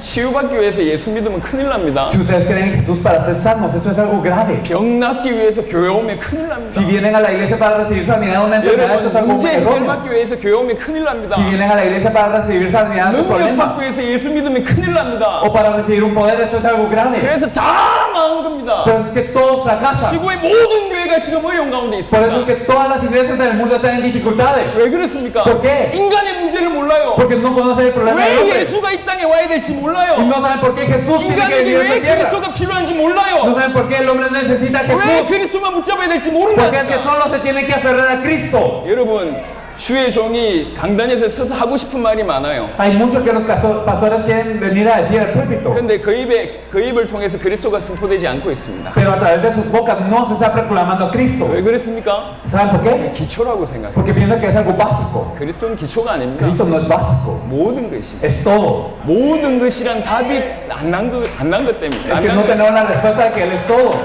치유받기 위해서 예수 믿으면 큰일 납니다. Si ustedes creen en Jesús para ser sanos, eso es algo grave. 병 낫기 위해서 교회 오면 큰일 납니다. Si vienen a la iglesia para recibir sanidad de una enfermedad, eso es 여러분, algo 문제 erróneo. 해결받기 위해서 교회 오면 큰일 납니다. Si vienen a la iglesia para recibir sanidad de su 능력 problema 받기 위해서 예수 믿으면 큰일 납니다. o para recibir un poder, eso es algo grave. 그래서 다 망한 겁니다. Pero es que todos fracasan. 지구의 모든 교회가 지금 어려운 가운데 Por eso es 있습니다. que todas las iglesias en el mundo están en dificultades. 왜 그렇습니까? ¿Por qué? 인간의 문제를 몰라요. Porque no conocen el problema del 왜 hombre. 예수가 이 땅에 와야 될지 몰라요. Y no saben por qué Jesús tiene que 인간에게 vivir en 왜 esta tierra. 그리스도가 필요한지 No 몰라요. saben por qué el hombre necesita a 왜 Jesús. 그리스도만 붙잡아야 될지 모르는 Porque es que 거예요. solo se tiene que aferrar a Cristo. 여러분, 주의 종이 강단에서 서서 하고 싶은 말이 많아요. Hay mucho que los pastores quieren venir a decir al púlpito. 그런데 그 입을 통해서 그리스도가 선포되지 않고 있습니다. Pero a través de sus bocas no se está proclamando a Cristo. 왜 그렇습니까? ¿Saben por qué? 기초라고 생각해요. Porque piensan que es algo básico. 그리스도는 기초가 아닙니다. Cristo no es básico. 모든 것입니다. Es todo. 모든 것이란 답이 안 난 것 때문에. Es que no tenemos la respuesta de que Él es todo.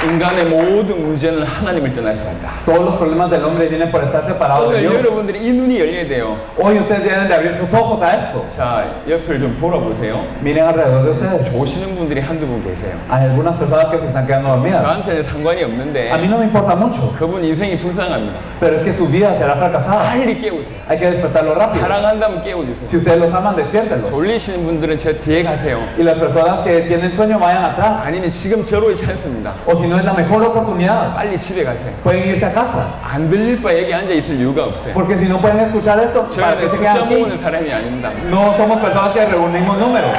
인간의 모든 문제는 하나님을 떠나서 간다. Todos los problemas del hombre vienen por estar separados de 오늘 Dios. 여러분들이 이 눈이 열려야 돼요. Hoy ustedes deben de abrir sus ojos a esto. 자, 옆을 좀 돌아보세요. Miren alrededor de ustedes. 보시는 분들이 한두 분 계세요. Hay algunas personas que se están quedando dormidas. 저한테는 상관이 없는데 A mí no me importa mucho, 그분 인생이 불쌍합니다. pero es que su vida será fracasada. 빨리 깨우세요. Hay que despertarlo rápido. 사랑한다면 깨워주세요. Si ustedes los aman, despiértenlos. 졸리시는 분들은 저 뒤에 가세요. Y las personas que tienen sueño vayan atrás. 아니면 지금 저로의 찬스입니다. O si no es la mejor oportunidad, 빨리 집에 가세요. pueden irse a casa. 안 들릴 바 여기 앉아 있을 이유가 없어요. Porque si no pueden escuchar esto, ¿para qué 저희는 se 숫자 quedan 모으는 aquí? 사람이 아닙니다. No somos personas que reunimos números.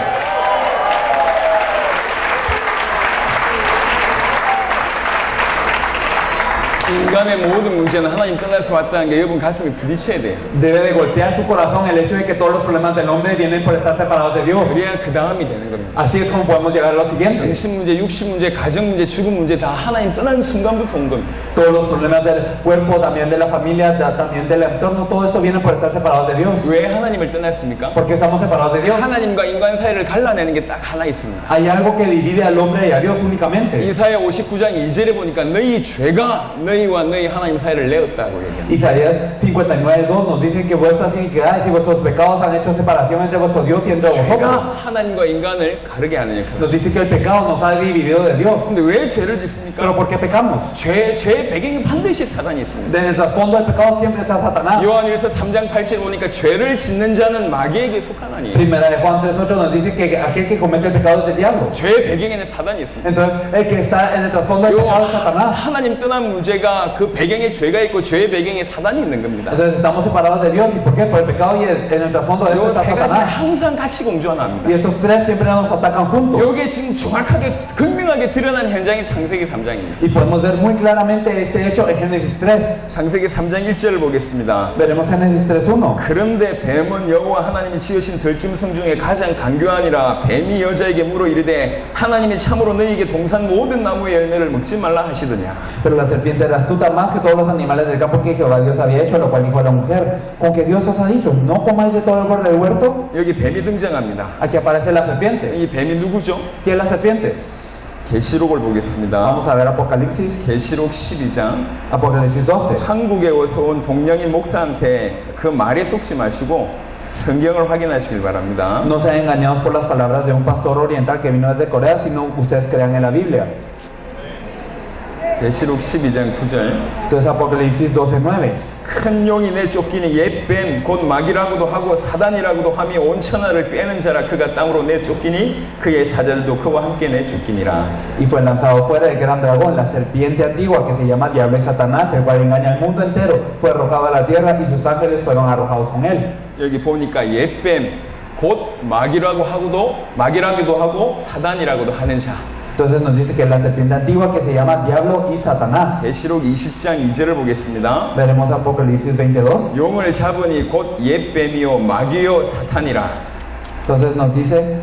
인간의 모든 문제는 하나님 떠나서 왔다는 게 여러분 가슴에 부딪혀야 돼요. Debe de golpear su corazón el hecho de que todos los problemas del hombre vienen por estar separados de Dios. 그래야 그 다음이 되는 겁니다. Así es como podemos llegar a lo siguiente. 정신 문제, 육신 문제, 가정 문제, 죽음 문제 다 하나님 떠나는 순간부터 온 겁니다. Todos los problemas del cuerpo, también de la familia, también del entorno, todo esto viene por estar separados de Dios. 왜 하나님을 떠났습니까? ¿Por qué estamos separados de Dios? 하나님과 인간 사이를 갈라내는 게 딱 하나 있습니다. Hay algo que divide al hombre y a Dios únicamente. 이사야 59장 2절에 보니까 너희 죄가 너희와 너희 하나님 사이를 내었다고 얘기합니다. Isaías 59:2 nos dice que vuestras iniquidades y vuestros pecados han hecho separación entre vuestro Dios y entre 죄가 vosotros. 하나님과 인간을 가르게 하는 역할입니다. Nos dice que el pecado nos ha dividido de Dios. 근데 왜 죄를 짓습니까? ¿Pero por qué pecamos? 죄의 배경에 반드시 사단이 있습니다. Desde el trasfondo del pecado siempre está Satanás. 요한일서 3장 8절 보니까 죄를 짓는 자는 마귀에게 속하나니 Primera de Juan 3:8 nos dice que aquel que comete el pecado es del diablo. 죄의 배경에는 사단이 있습니다. Entonces, el que está en el trasfondo del 요 pecado es Satanás. 하나님 떠난 문제가 그 배경에 죄가 있고 죄의 배경에 사단이 있는 겁니다. Entonces, estamos separados de Dios. ¿Y por qué? Por el pecado y en el trasfondo de esto 요 está 세 가지는 Satanás. 항상 같이 공존합니다. Y estos tres siempre nos atacan juntos. 여기에 지금 정확하게 극명하게 드러난 현장이 창세기 3장입니다. Y podemos ver muy claramente este hecho en Génesis 3. 창세기 3장 1절을 보겠습니다. Veremos Génesis 3:1. 그런데 뱀은 여호와 하나님이 지으신 들짐승 중에 가장 간교하니라. 뱀이 여자에게 물어 이르되 하나님이 참으로 너희에게 동산 모든 나무의 열매를 먹지 말라 하시더냐. Pero la serpiente era astuta más que todos los animales del campo que Jehová Dios había hecho, lo cual dijo a la mujer: ¿Con que Dios os ha dicho, no comáis de todo árbol del huerto? 여기 뱀이 등장합니다. Aquí aparece la serpiente. 이 뱀이 누구죠? ¿Quién es la serpiente? 계시록을 보겠습니다. Vamos a ver Apocalipsis, 계시록 12장. Apocalipsis 12. 한국에 와서 온 동양인 목사한테 그 말에 속지 마시고 성경을 확인하시길 바랍니다. No sean engañados por las palabras de un pastor oriental que vino desde Corea, sino ustedes crean en la Biblia. 계시록 12장 9절. Entonces Apocalipsis 12:9. 큰 용이 내쫓기니 옛뱀 곧 마귀라고도 하고 사단이라고도 하며 온 천하를 꿰는 자라 그가 땅으로 내쫓기니 그의 사자들도 그와 함께 내쫓기니라. Y fue lanzado fuera el gran dragón, la serpiente antigua que se llama Diablo y Satanás, el cual engaña al mundo entero. Fue arrojado a la tierra y sus ángeles fueron arrojados con él. 여기 보니까 옛뱀 곧 마귀라고도 하고 사단이라고도 하는 자. Entonces nos dice que la serpiente antigua que se llama Diablo y Satanás. 계시록 20장 2절을 보겠습니다. Veremos Apocalipsis 22. 용을 잡으니 곧 옛뱀이요 마귀요 사탄이라. Entonces nos dice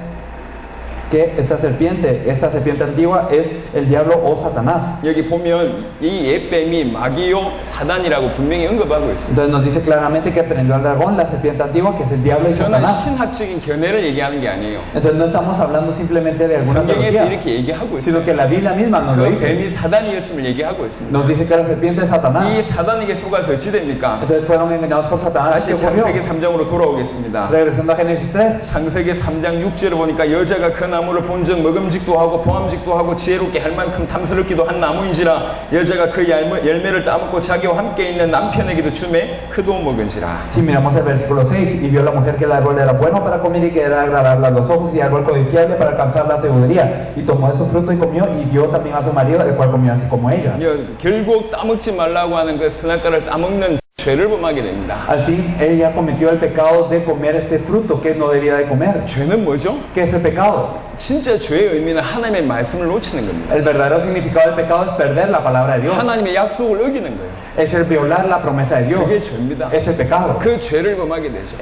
que esta serpiente antigua es el diablo o Satanás. 여기 보면 이 옛뱀이 마귀요 사단이라고 분명히 언급하고 있습니다. Entonces nos dice claramente que prendió al dragón, la serpiente antigua, que es el diablo y 저는 Satanás. 신학적인 견해를 얘기하는 게 아니에요. Entonces no estamos hablando simplemente de alguna 성경에서 teología, 이렇게 얘기하고 있어요. sino que la Biblia misma nos lo 그 dice. 뱀이 사단이었음을 얘기하고 있습니다. Nos dice que la serpiente es 이 Satanás. 사단에게 속아서 어찌 됩니까? Entonces fueron engañados por Satanás. ¿Qué 다시 창세기 ocurrió? 3장으로 돌아오겠습니다. Regresando a Génesis 3. 창세기 3장 6절을 보니까 여자가 그 나무를 본즉 먹음직도 하고 보암직도 하고 지혜롭게 할 만큼 탐스럽기도 한 나무인지라 여자가 그 열매를 따먹고 자기와 함께 있는 남편에게도 주매 그도 먹은지라. Si miramos el versículo 6, y vio la mujer que el árbol era bueno para comer y que era agradable a los ojos y árbol codiciable para alcanzar la sabiduría. Y tomó de su fruto y comió y dio también a su marido, el cual comió así como ella. 결국 따먹지 말라고 하는 그 선악과를 따먹는 죄를 범하게 됩니다. Al fin, ella cometió el pecado de comer este fruto que no debía de comer. 죄는 뭐죠? ¿Qué es el pecado? 진짜 죄의 의미는 하나님의 말씀을 놓치는 겁니다. El verdadero significado del pecado es perder la palabra de Dios. 하나님의 약속을 어기는 거예요. Es el violar la promesa de Dios. 그게 죄입니다. Es el pecado. 그 죄를 범하게 되죠.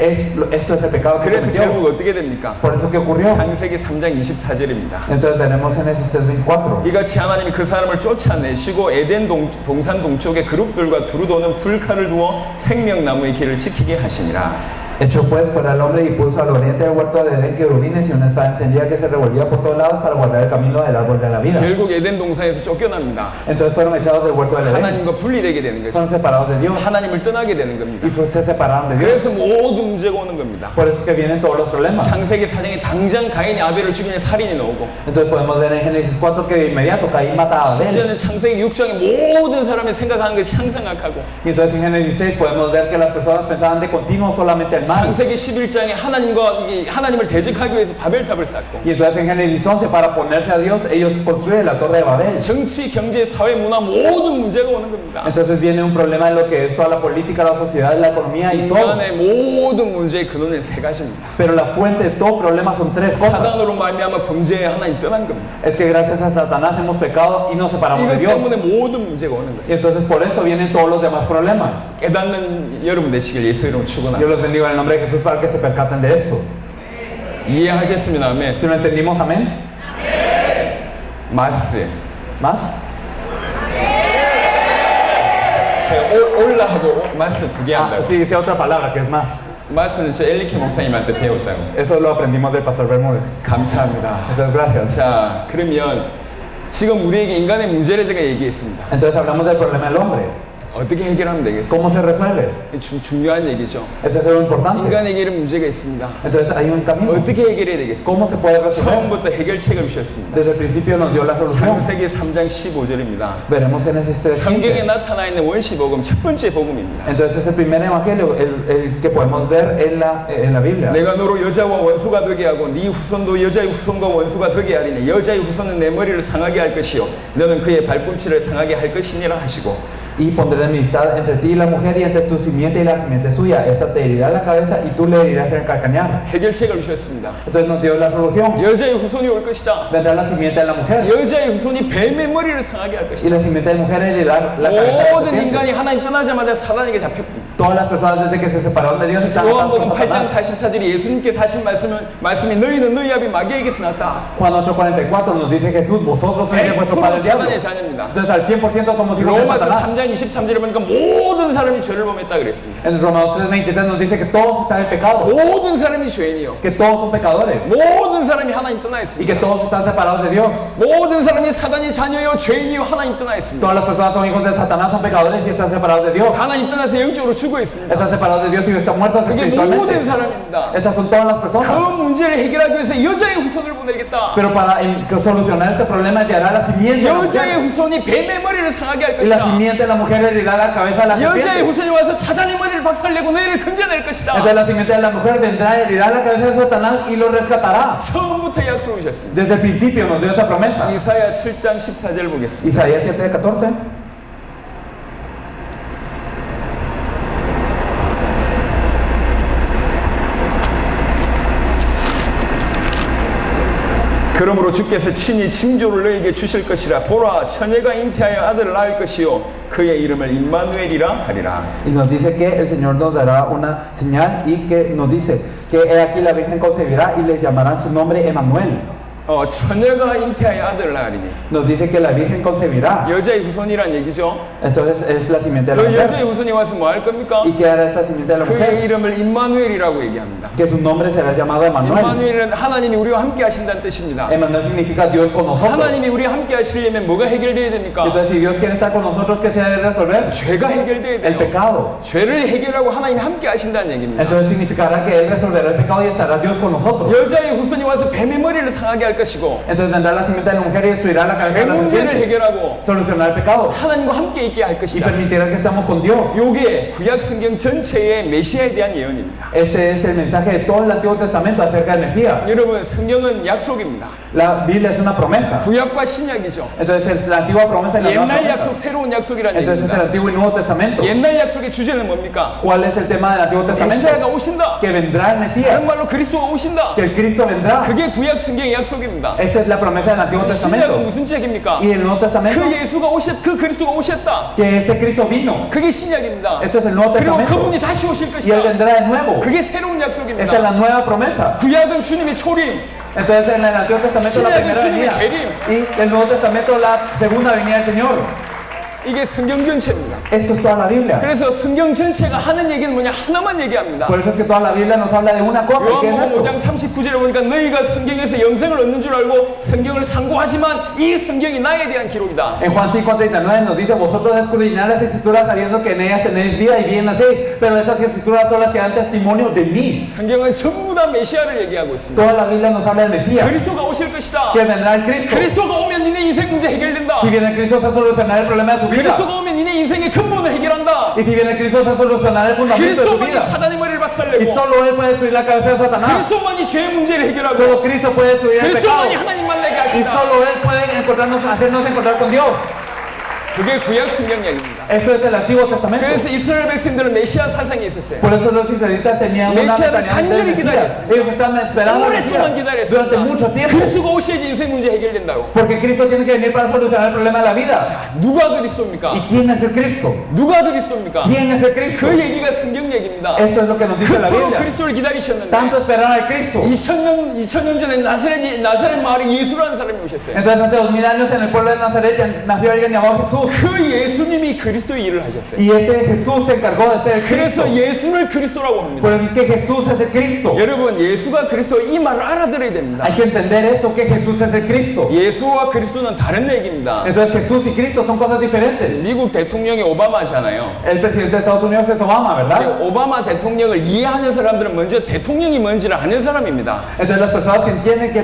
Esto es el pecado que 그래서 결국 cometió. 어떻게 됩니까? Por eso que ocurrió. 창세기 3장 24절입니다. Entonces tenemos Génesis 3:24. 이같이 하나님이 그 사람을 쫓아내시고 에덴 동산 동쪽에 그룹들과 두루 도는 불칼을 두어 생명나무의 길을 지키게 하시니라. Echó pues fuera al hombre y puso al oriente del huerto de Edén querubines y una espada encendida que se revolvía por todos lados para guardar el camino del árbol de la vida. 결국 에덴 동산에서 쫓겨납니다. Entonces fueron echados del huerto del Edén. 하나님과 분리되게 되는 거죠. Fueron separados de Dios 하나님을 떠나게 되는 겁니다. y se separaron de Dios. 그래서 모든 문제가 오는 겁니다. Por eso es que vienen todos los problemas. 창세기 4장에 당장 가인이 아벨을 죽이는 살인이 나오고 Entonces podemos ver en Génesis 4 que de inmediato Caín mata a Abel. 심지어는 창세기 6장에 모든 사람이 생각하는 것이 항상 악하고 Y entonces en Génesis 6 podemos ver que las personas pensaban de continuo solamente el mal. 창세기 11장에 하나님을 대적하기 위해서 바벨탑을 쌓고 Y entonces en Génesis 11 para ponerse a Dios ellos construyen la torre de Babel. 정치, 경제, 사회, 문화 모든 문제가 오는 겁니다. Entonces viene un problema en lo que es toda la política, la sociedad, la economía y todo. 인간의 모든 문제의 근원은 세 가지입니다. Pero la fuente de todo problema son tres cosas. 사단으로 말미암아 범죄에 하나님 떠난 겁니다. Es que gracias a Satanás hemos pecado y nos separamos de 이것 Dios. 때문에 모든 문제가 오는 거예요. Y entonces por esto vienen todos los demás problemas. 깨닫는 여러분 되시길 예수 이름으로 Yo 축원합니다. los bendigo en el nombre de Jesús para que se percaten de esto. 이해하셨으면 아멘. Si lo entendimos, amén. 마스. ¿Más? 제가 올라하고 마스 두 개 Ah, 한다고. sí, dice otra palabra que es más. 마스는 저 엘리케 목사님한테 배웠다고. Eso lo aprendimos del pastor Bermúdez. 감사합니다. Entonces, gracias. 자, 그러면 지금 우리에게 인간의 문제를 제가 얘기했습니다. Entonces hablamos del problema del hombre. 어떻게 해결하면 되겠어요? ¿Cómo se resuelve? 중요한 얘기죠. Eso es lo importante. 인간에게 이런 문제가 있습니다. Entonces hay un camino. 어떻게 해결해야 되겠어요? ¿Cómo se puede resolver? 처음부터 해결책을 주셨습니다. Desde el principio nos dio la solución. 창세기 3장 15절입니다. Veremos Génesis 성경에 3:15. 나타나 있는 원시복음 첫 번째 복음입니다. Entonces es el primer evangelio el que podemos ver en la Biblia. 내가 너로 여자와 원수가 되게 하고 네 후손도 여자의 후손과 원수가 되게 하리니 여자의 후손은 내 머리를 상하게 할 것이요 너는 그의 발꿈치를 상하게 할 것이니라 하시고 Y pondré enemistad entre ti y la mujer y entre tu simiente y la simiente suya. Esta te herirá la cabeza y tú le herirás el calcañar. 해결책을 주셨습니다. Entonces nos dio la solución. 여자의 후손이 올 것이다. Vendrá la simiente de la mujer 여자의 후손이 뱀의 머리를 상하게 할 y 것이다. la simiente de la mujer herirá la cabeza de la 모든 serpiente. 인간이 하나님 떠나자마자 사단에게 잡혔습니다. Todas las personas desde que se separaron de Dios están atadas 요한복음 por 8장 Satanás. 44절에 예수님께서 하신 말씀이 너희는 너희 아비 마귀에게서 났다. Juan 8:44 nos dice Jesús, vosotros sois de vuestro padre el diablo. 사단의 자녀입니다. Entonces al 100% somos hijos de 로마서 Satanás. 3장 23절에 보니까 모든 사람이 죄를 범했다 그랬습니다. En Romanos 3:23 nos dice que todos están en pecado, 모든 사람이 죄인이요. que todos son pecadores 모든 사람이 하나님 떠나 y 있습니다. que todos están separados de Dios. 모든 사람이 사단의 자녀요 죄인이요 하나님 떠나 있습니다. Todas las personas son hijos de Satanás, son pecadores y están separados de Dios. 하나님 떠나서 영적으로 죽어 있습니다. Están separados de Dios y están muertos 그게 모든 espiritualmente. 사람입니다. Estas son todas las 그 personas. 문제를 해결하기 위해서 여자의 후손을 보내겠다. Pero para solucionar este problema enviará la simiente de la 여자의 mujer. 후손이 뱀의 머리를 상하게 할 Y la 것이다. simiente de la mujer herirá la cabeza de la 여자의 serpiente. 후손이 와서 사단의 머리를 박살내고 너희를 건져낼 것이다. Entonces la simiente de la mujer vendrá, herirá la cabeza de Satanás y lo rescatará. 처음부터 약속을 주셨습니다. Desde el principio nos dio esa promesa. 이사야 7장 14절 보겠습니다. Isaías 7:14. 그러므로 주께서 친히 징조를 너에게 주실 것이라. 보라, 처녀가 잉태하여 아들을 낳을 것이요 그의 이름을 임마누엘이라 하리라. Y nos dice que el Señor nos dará una señal y que nos dice que he aquí la Virgen concebirá y le llamarán su nombre Emmanuel. 처녀가 잉태하여 아들을 낳으리니. Nos dice que la Virgen concebirá. 여자의 후손이란 얘기죠. Entonces es la simiente de la 그 여자의 mujer. 후손이 와서 뭐 할 겁니까? ¿Y qué hará esta simiente de la 그의 mujer? 이름을 임마누엘이라고 얘기합니다. Que su nombre será llamado Emmanuel. 임마누엘은 하나님이 우리와 함께 하신다는 뜻입니다. Emmanuel significa Dios con nosotros. 하나님이 우리와 함께 하시려면 뭐가 해결돼야 됩니까? Entonces si Dios quiere estar con nosotros, ¿qué se debe resolver? 죄가 해결돼야 El 돼요. pecado. 죄를 해결하고 하나님이 함께 하신다는 얘기입니다. Entonces significará que Él resolverá el pecado y estará Dios con nosotros. 여자의 후손이 와서 뱀의 머리를 상하게 할 것이고 Entonces vendrá la simiente de la mujer y destruirá la cabeza 죄 de la 문제를 serpiente. 해결하고 Solucionar el pecado 하나님과 함께 있게 할 y 것이다. permitirá que estemos con Dios. 요게 구약 성경 전체의 메시아에 대한 예언입니다. Este es el mensaje de todo el Antiguo Testamento acerca del Mesías. 여러분, 성경은 약속입니다. La Biblia es una promesa. 구약과 신약이죠. Entonces es la antigua promesa y la nueva 옛날 promesa. 약속, 새로운 약속이라는 Entonces es el 얘기입니다. Antiguo y Nuevo Testamento. 옛날 약속의 주제는 뭡니까? ¿Cuál es el tema del Antiguo 메시아가 Testamento? 오신다. Que vendrá el Mesías. 다른 말로 그리스도가 오신다. Que el Cristo vendrá. 그게 구약 성경의 약속입니다. Esta es la promesa del Antiguo 신약은 Testamento. 무슨 책입니까? Y el Nuevo Testamento, 그 예수가 그 그리스도가 오셨다. que este Cristo vino. 그게 신약입니다. Esto es el Nuevo 그리고 Testamento. 그분이 다시 오실 Y Él 것이다. vendrá de nuevo. 그게 새로운 Esta es 약속입니다. la nueva promesa. 구약은 주님의 초림, Entonces en el Antiguo Testamento la primera venida. Y el Nuevo Testamento la segunda venida del Señor. 이게 성경 전체입니다. Esto es toda la Biblia. 그래서 성경 전체가 하는 얘기는 뭐냐? 하나만 얘기합니다. Por eso es que toda la Biblia nos habla de una cosa, que es 요한복음 esto. 5장 39절에 보니까 너희가 성경에서 영생을 얻는 줄 알고 성경을 상고하지만 이 성경이 나에 대한 기록이다. En Juan 5:39 nos dice, vosotros escudriñad las escrituras sabiendo que en ellas tenéis vida y bien hacéis, pero esas escrituras son las que dan testimonio de mí. 성경은 전부 다 메시아를 얘기하고 있습니다. Toda la Biblia nos habla del Mesías, 그리스도가 오실 것이다. que vendrá el Cristo. 그리스도가 오면 니네 인생 문제 해결된다. Si viene el Cristo se solucionará el problema de su vida. 그리스도가 오면 니네 인생의 근본을 해결한다. Y si viene el Cristo se solucionará el fundamento de su 그리스도만이 vida. 사단의 머리를 Y 박살내고 solo Él puede destruir la cabeza de Satanás. 그리스도만이 죄의 문제를 해결하고 Solo Cristo puede destruir el pecado. 그리스도만이 하나님 만나게 Y 하신다. solo Él puede hacernos encontrar con Dios. 그게 구약 성경 얘기입니다. Esto es el Antiguo Testamento. 그래서 이스라엘 백성들은 메시아 사상이 있었어요. Por eso los israelitas tenían una Mesías mentalidad del 간절히 Mesías. 기다렸어요. Ellos estaban esperando al 오랫동안 Mesías durante mucho 기다렸습니다. tiempo. 그리스도가 오셔야지 인생 문제 해결된다고. Porque Cristo tiene que venir para solucionar el problema de la vida. 누가 그리스도입니까? ¿Y quién es el Cristo? 누가 그리스도입니까? ¿Quién es el Cristo? 그 얘기가 성경 얘기입니다. Esto es lo que nos dice la 그토록 Biblia. 그리스도를 기다리셨는데 Tanto esperaron al Cristo. 2000년 전에 나사렛 마을에 예수라는 사람이 오셨어요. Entonces hace 2000 años en el pueblo de Nazaret nació alguien llamado Jesús. 그 예수님이 그리스도의 일을 하셨어요. Y este Jesús se encargó de ser el Cristo. 그래서 예수를 그리스도라고 합니다. Por eso es que Jesús es el Cristo. 여러분, 예수가 그리스도 이 말을 알아들어야 됩니다. Hay que entender esto, que Jesús es el Cristo. 예수와 그리스도는 다른 얘기입니다. Entonces Jesús y Cristo son cosas diferentes. 미국 대통령이 오바마잖아요. El presidente de Estados Unidos es Obama, 근데 ¿verdad? 오바마 대통령을 이해하는 사람들은 먼저 대통령이 뭔지를 아는 사람입니다. Entonces las personas que entienden qué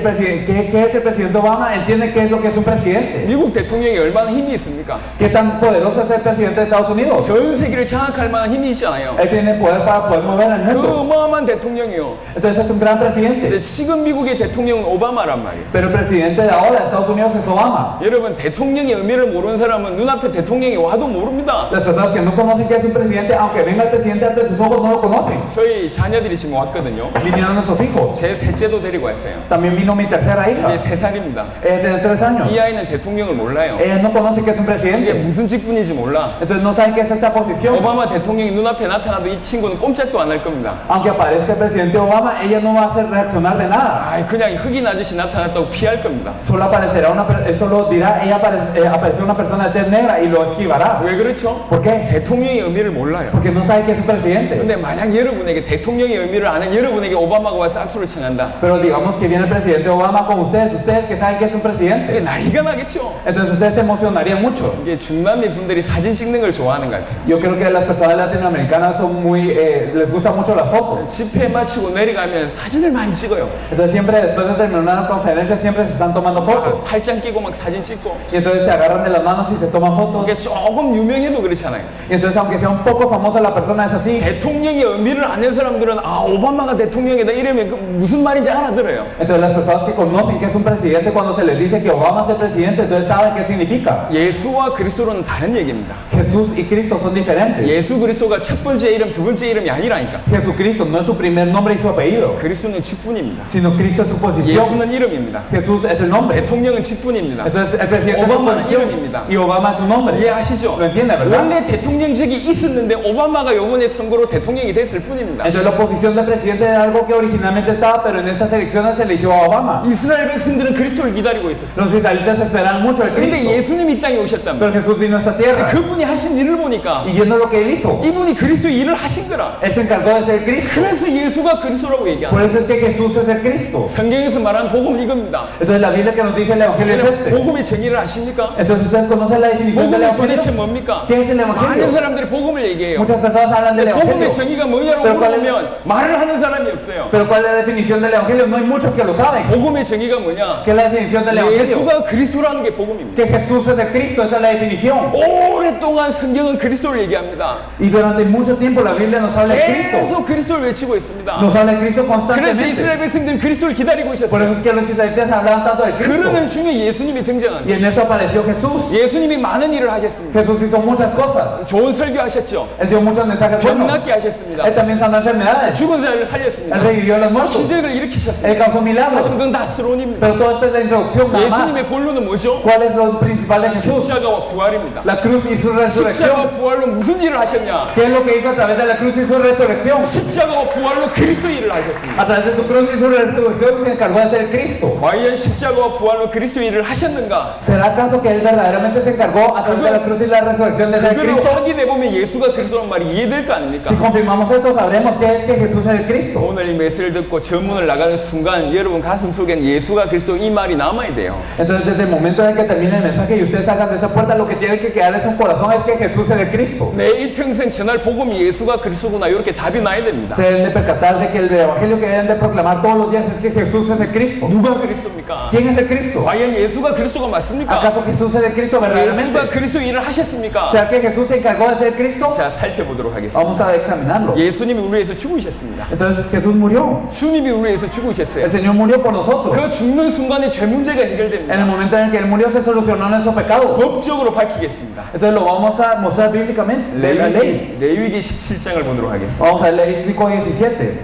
es el presidente Obama entienden qué es lo que es un presidente. 미국 대통령이 얼마나 힘이 있습니까? ¿Qué tan poderoso es el presidente de Estados Unidos? 전 세계를 장악할 만한 힘이 있잖아요. Él tiene poder para poder mover el 그 mundo. 어마어마한 대통령이요. Entonces es un gran presidente. 근데 지금 미국의 대통령은 오바마란 말이에요. Pero el presidente de ahora de Estados Unidos es Obama. 여러분, 대통령의 의미를 모르는 사람은 눈앞에 대통령이 와도 모릅니다. Las personas que no conocen qué es un presidente, aunque venga el presidente ante sus ojos, no lo conocen. 저희 자녀들이 지금 왔거든요. Vinieron nuestros hijos. 제 셋째도 데리고 왔어요. También vino mi tercera 이제 hija. 3살입니다. Ella tiene 3 años. 이 아이는 대통령을 몰라요. Ella no conoce qué es un 이게 presidente. 무슨 직분인지 몰라. Entonces no saben qué es esta posición. 오바마 대통령이 눈앞에 나타나도 이 친구는 꼼짝도 안 할 겁니다. Aunque aparezca el presidente Obama, ella no va a hacer reaccionar de nada. 아이, 그냥 흑인 아저씨 나타났다고 피할 겁니다. Solo aparecerá solo dirá, ella apareció una persona de tez negra y lo esquivará. 왜 그렇죠? ¿Por qué? 대통령의 의미를 몰라요. Porque no sabe qué es un presidente. 근데 만약 여러분에게 대통령의 의미를 아는 여러분에게 오바마가 와서 악수를 청한다. Pero digamos que viene el presidente Obama con ustedes que saben qué es un 이게 presidente. 난리가 나겠죠. Entonces ustedes se emocionarían mucho. 이게 이게 중남미 분들이 사진 찍는 걸 좋아하는 것 같아요. Yo creo que las personas latinoamericanas son muy, les gustan mucho las fotos. 집회 마치고 내려가면 사진을 많이 찍어요. Entonces siempre después de terminar una conferencia siempre se están tomando fotos. 팔짱 끼고 막 사진 찍고. Y entonces se agarran de las manos y se toman fotos. 이게 조금 유명해도 그렇잖아요. Y entonces aunque sea un poco famosa la persona es así. 대통령의 의미를 아는 사람들은 아 오바마가 대통령이다 이러면 그 무슨 말인지 알아들어요. Entonces las personas que conocen que es un presidente cuando se les dice que Obama es el presidente entonces saben qué significa. 예수와 그리스도는 다른 얘기입니다. Jesús y Cristo son diferentes. 예수 그리스도가 첫 번째 이름, 두 번째 이름이 아니라니까. Jesucristo no es su primer nombre y su apellido, 그리스도는 직분입니다. sino Cristo es su posición. 예수는 이름입니다. Jesús es el nombre. 대통령은 직분입니다. Entonces el presidente es su 오바마는 posición 이름입니다. y Obama es su nombre. 이해하시죠? ¿Lo entiende, verdad? 원래 대통령직이 있었는데 오바마가 요번에 선거로 대통령이 됐을 뿐입니다. Entonces la posición de presidente era algo que originalmente estaba, pero en estas elecciones se eligió a Obama. 이스라엘 백성들은 그리스도를 기다리고 있었어요. Los israelitas esperan mucho al 근데 Cristo, 예수님이 이 땅에 오셨단 pero 말이에요. Jesús vino a esta tierra 그분이 하신 일을 보니까 y viendo lo que él hizo, 이분이 그리스도 일을 하신 거라. él se encargó de ser Cristo. 그래서 예수가 그리스도라고 얘기하는 Por eso es que Jesús es el Cristo. 성경에서 말하는 복음은 이겁니다. Entonces la Biblia que nos dice el Evangelio es este. 복음의 정의를 아십니까? Entonces ustedes conocen la definición del 복음이 도대체 Evangelio. 뭡니까? ¿Qué es el 많은 Evangelio? 사람들이 복음을 얘기해요. Muchas personas hablan del 복음의 Evangelio, 정의가 뭐냐고 Pero ¿cuál es? 물어보면 말을 하는 사람이 없어요. pero ¿cuál es la definición del Evangelio? No hay muchos que lo saben. 복음의 정의가 뭐냐? ¿Qué es la definición del Evangelio? 예수가 그리스도라는 게 복음입니다. Que Jesús es el Cristo, esa es la definición. 오랫동안 성경은 그리스도를 얘기합니다. Y durante mucho tiempo la Biblia nos habla de Cristo. 계속 그리스도를 외치고 있습니다. Nos habla de Cristo 그래서 constantemente. 이스라엘 백성들은 그리스도를 기다리고 Por 있었어요. eso es que los israelitas hablaban tanto de Cristo. 그러는 중에 예수님이 등장한 Y en eso apareció Jesús. 예수님이 많은 일을 하셨습니다. Jesús hizo muchas cosas. 좋은 설교하셨죠. Él dio muchos mensajes 병 buenos. 낫게 하셨습니다. Él también sanó enfermedades. 죽은 자를 살렸습니다. Él revivió a los muertos. 기적을 Él 일으키셨습니다. causó milagros. 하지만 그건 다 스론입니다. Pero todo esto es la introducción nada más. 예수님의 본론은 뭐죠? ¿Cuál es lo principal de Jesús? 십자가와 부활입니다. La cruz y su resurrección. 십자가와 부활로 무슨 일을 하셨냐? ¿Qué es lo que hizo a través de la cruz y su resurrección? 십자가와 부활로 그리스도 일을 하셨습니다. A través de su cruz y su resurrección se encargó de ser Cristo. 과연 십자가와 부활로 그리스도 일을 하셨는가? ¿Será acaso que él verdaderamente se encargó a través de la cruz y la resurrección de ser 그걸 Cristo? 확인해 보면 예수가 그리스도란 말이 이해될 거 아닙니까? Si confirmamos esto, sabremos que es que Jesús es el Cristo. 오늘 이 메시지를 듣고 전문을 나가는 순간 여러분 가슴 속엔 예수가 그리스도 이 말이 남아야 돼요. Entonces, desde el momento en que termine el mensaje y ustedes salgan de esa puerta, lo que tiene que quedar en su corazón es que Jesús es el Cristo. 내 일평생 전할 복음이 예수가 그리스도구나 이렇게 답이 나야 됩니다. Se deben de percatar de que el evangelio que deben de proclamar todos los días es que Jesús es el Cristo. 누가 그리스도입니까? ¿Quién es el Cristo? 과연 예수가 그리스도가 맞습니까? ¿Acaso Jesús es el Cristo 예수가 verdaderamente? 그리스도 일을 하셨습니까? ¿Será que Jesús se encargó de ser Cristo? 자, 살펴보도록 하겠습니다. Vamos a examinarlo. 예수님이 우리 위해서 죽으셨습니다. Entonces Jesús murió. 주님이 우리 위해서 죽으셨어요. El Señor murió por nosotros. 그 죽는 순간에 죄 문제가 En el 해결됩니다. momento en el que Él murió se solucionó nuestro pecado. 법적으로 밝히겠습니다. Entonces lo vamos a mostrar bíblicamente. De la ley. 레위기 17장을 보도록 하겠습니다. Vamos a ver Levítico 17.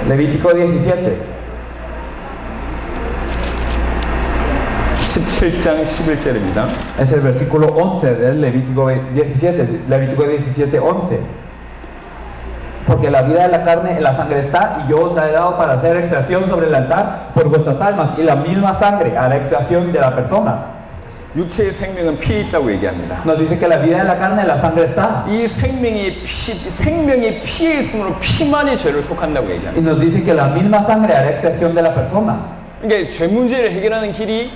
Levítico 17. 17장 11절입니다. Es el versículo 11 del Levítico 17. Levítico 17, 11. Porque la vida de la carne en la sangre está, y yo os la he dado para hacer expiación sobre el altar por vuestras almas, y la misma sangre hará expiación de la persona. 육체의 생명은 피에 있다고 얘기합니다. Nos dice que la vida de la carne en la sangre está. 이 생명이 피에 있으므로 피만이 죄를 속한다고 얘기합니다. Y nos dice que la misma sangre hará expiación de la persona. 그러니까 죄 문제를 해결하는 길이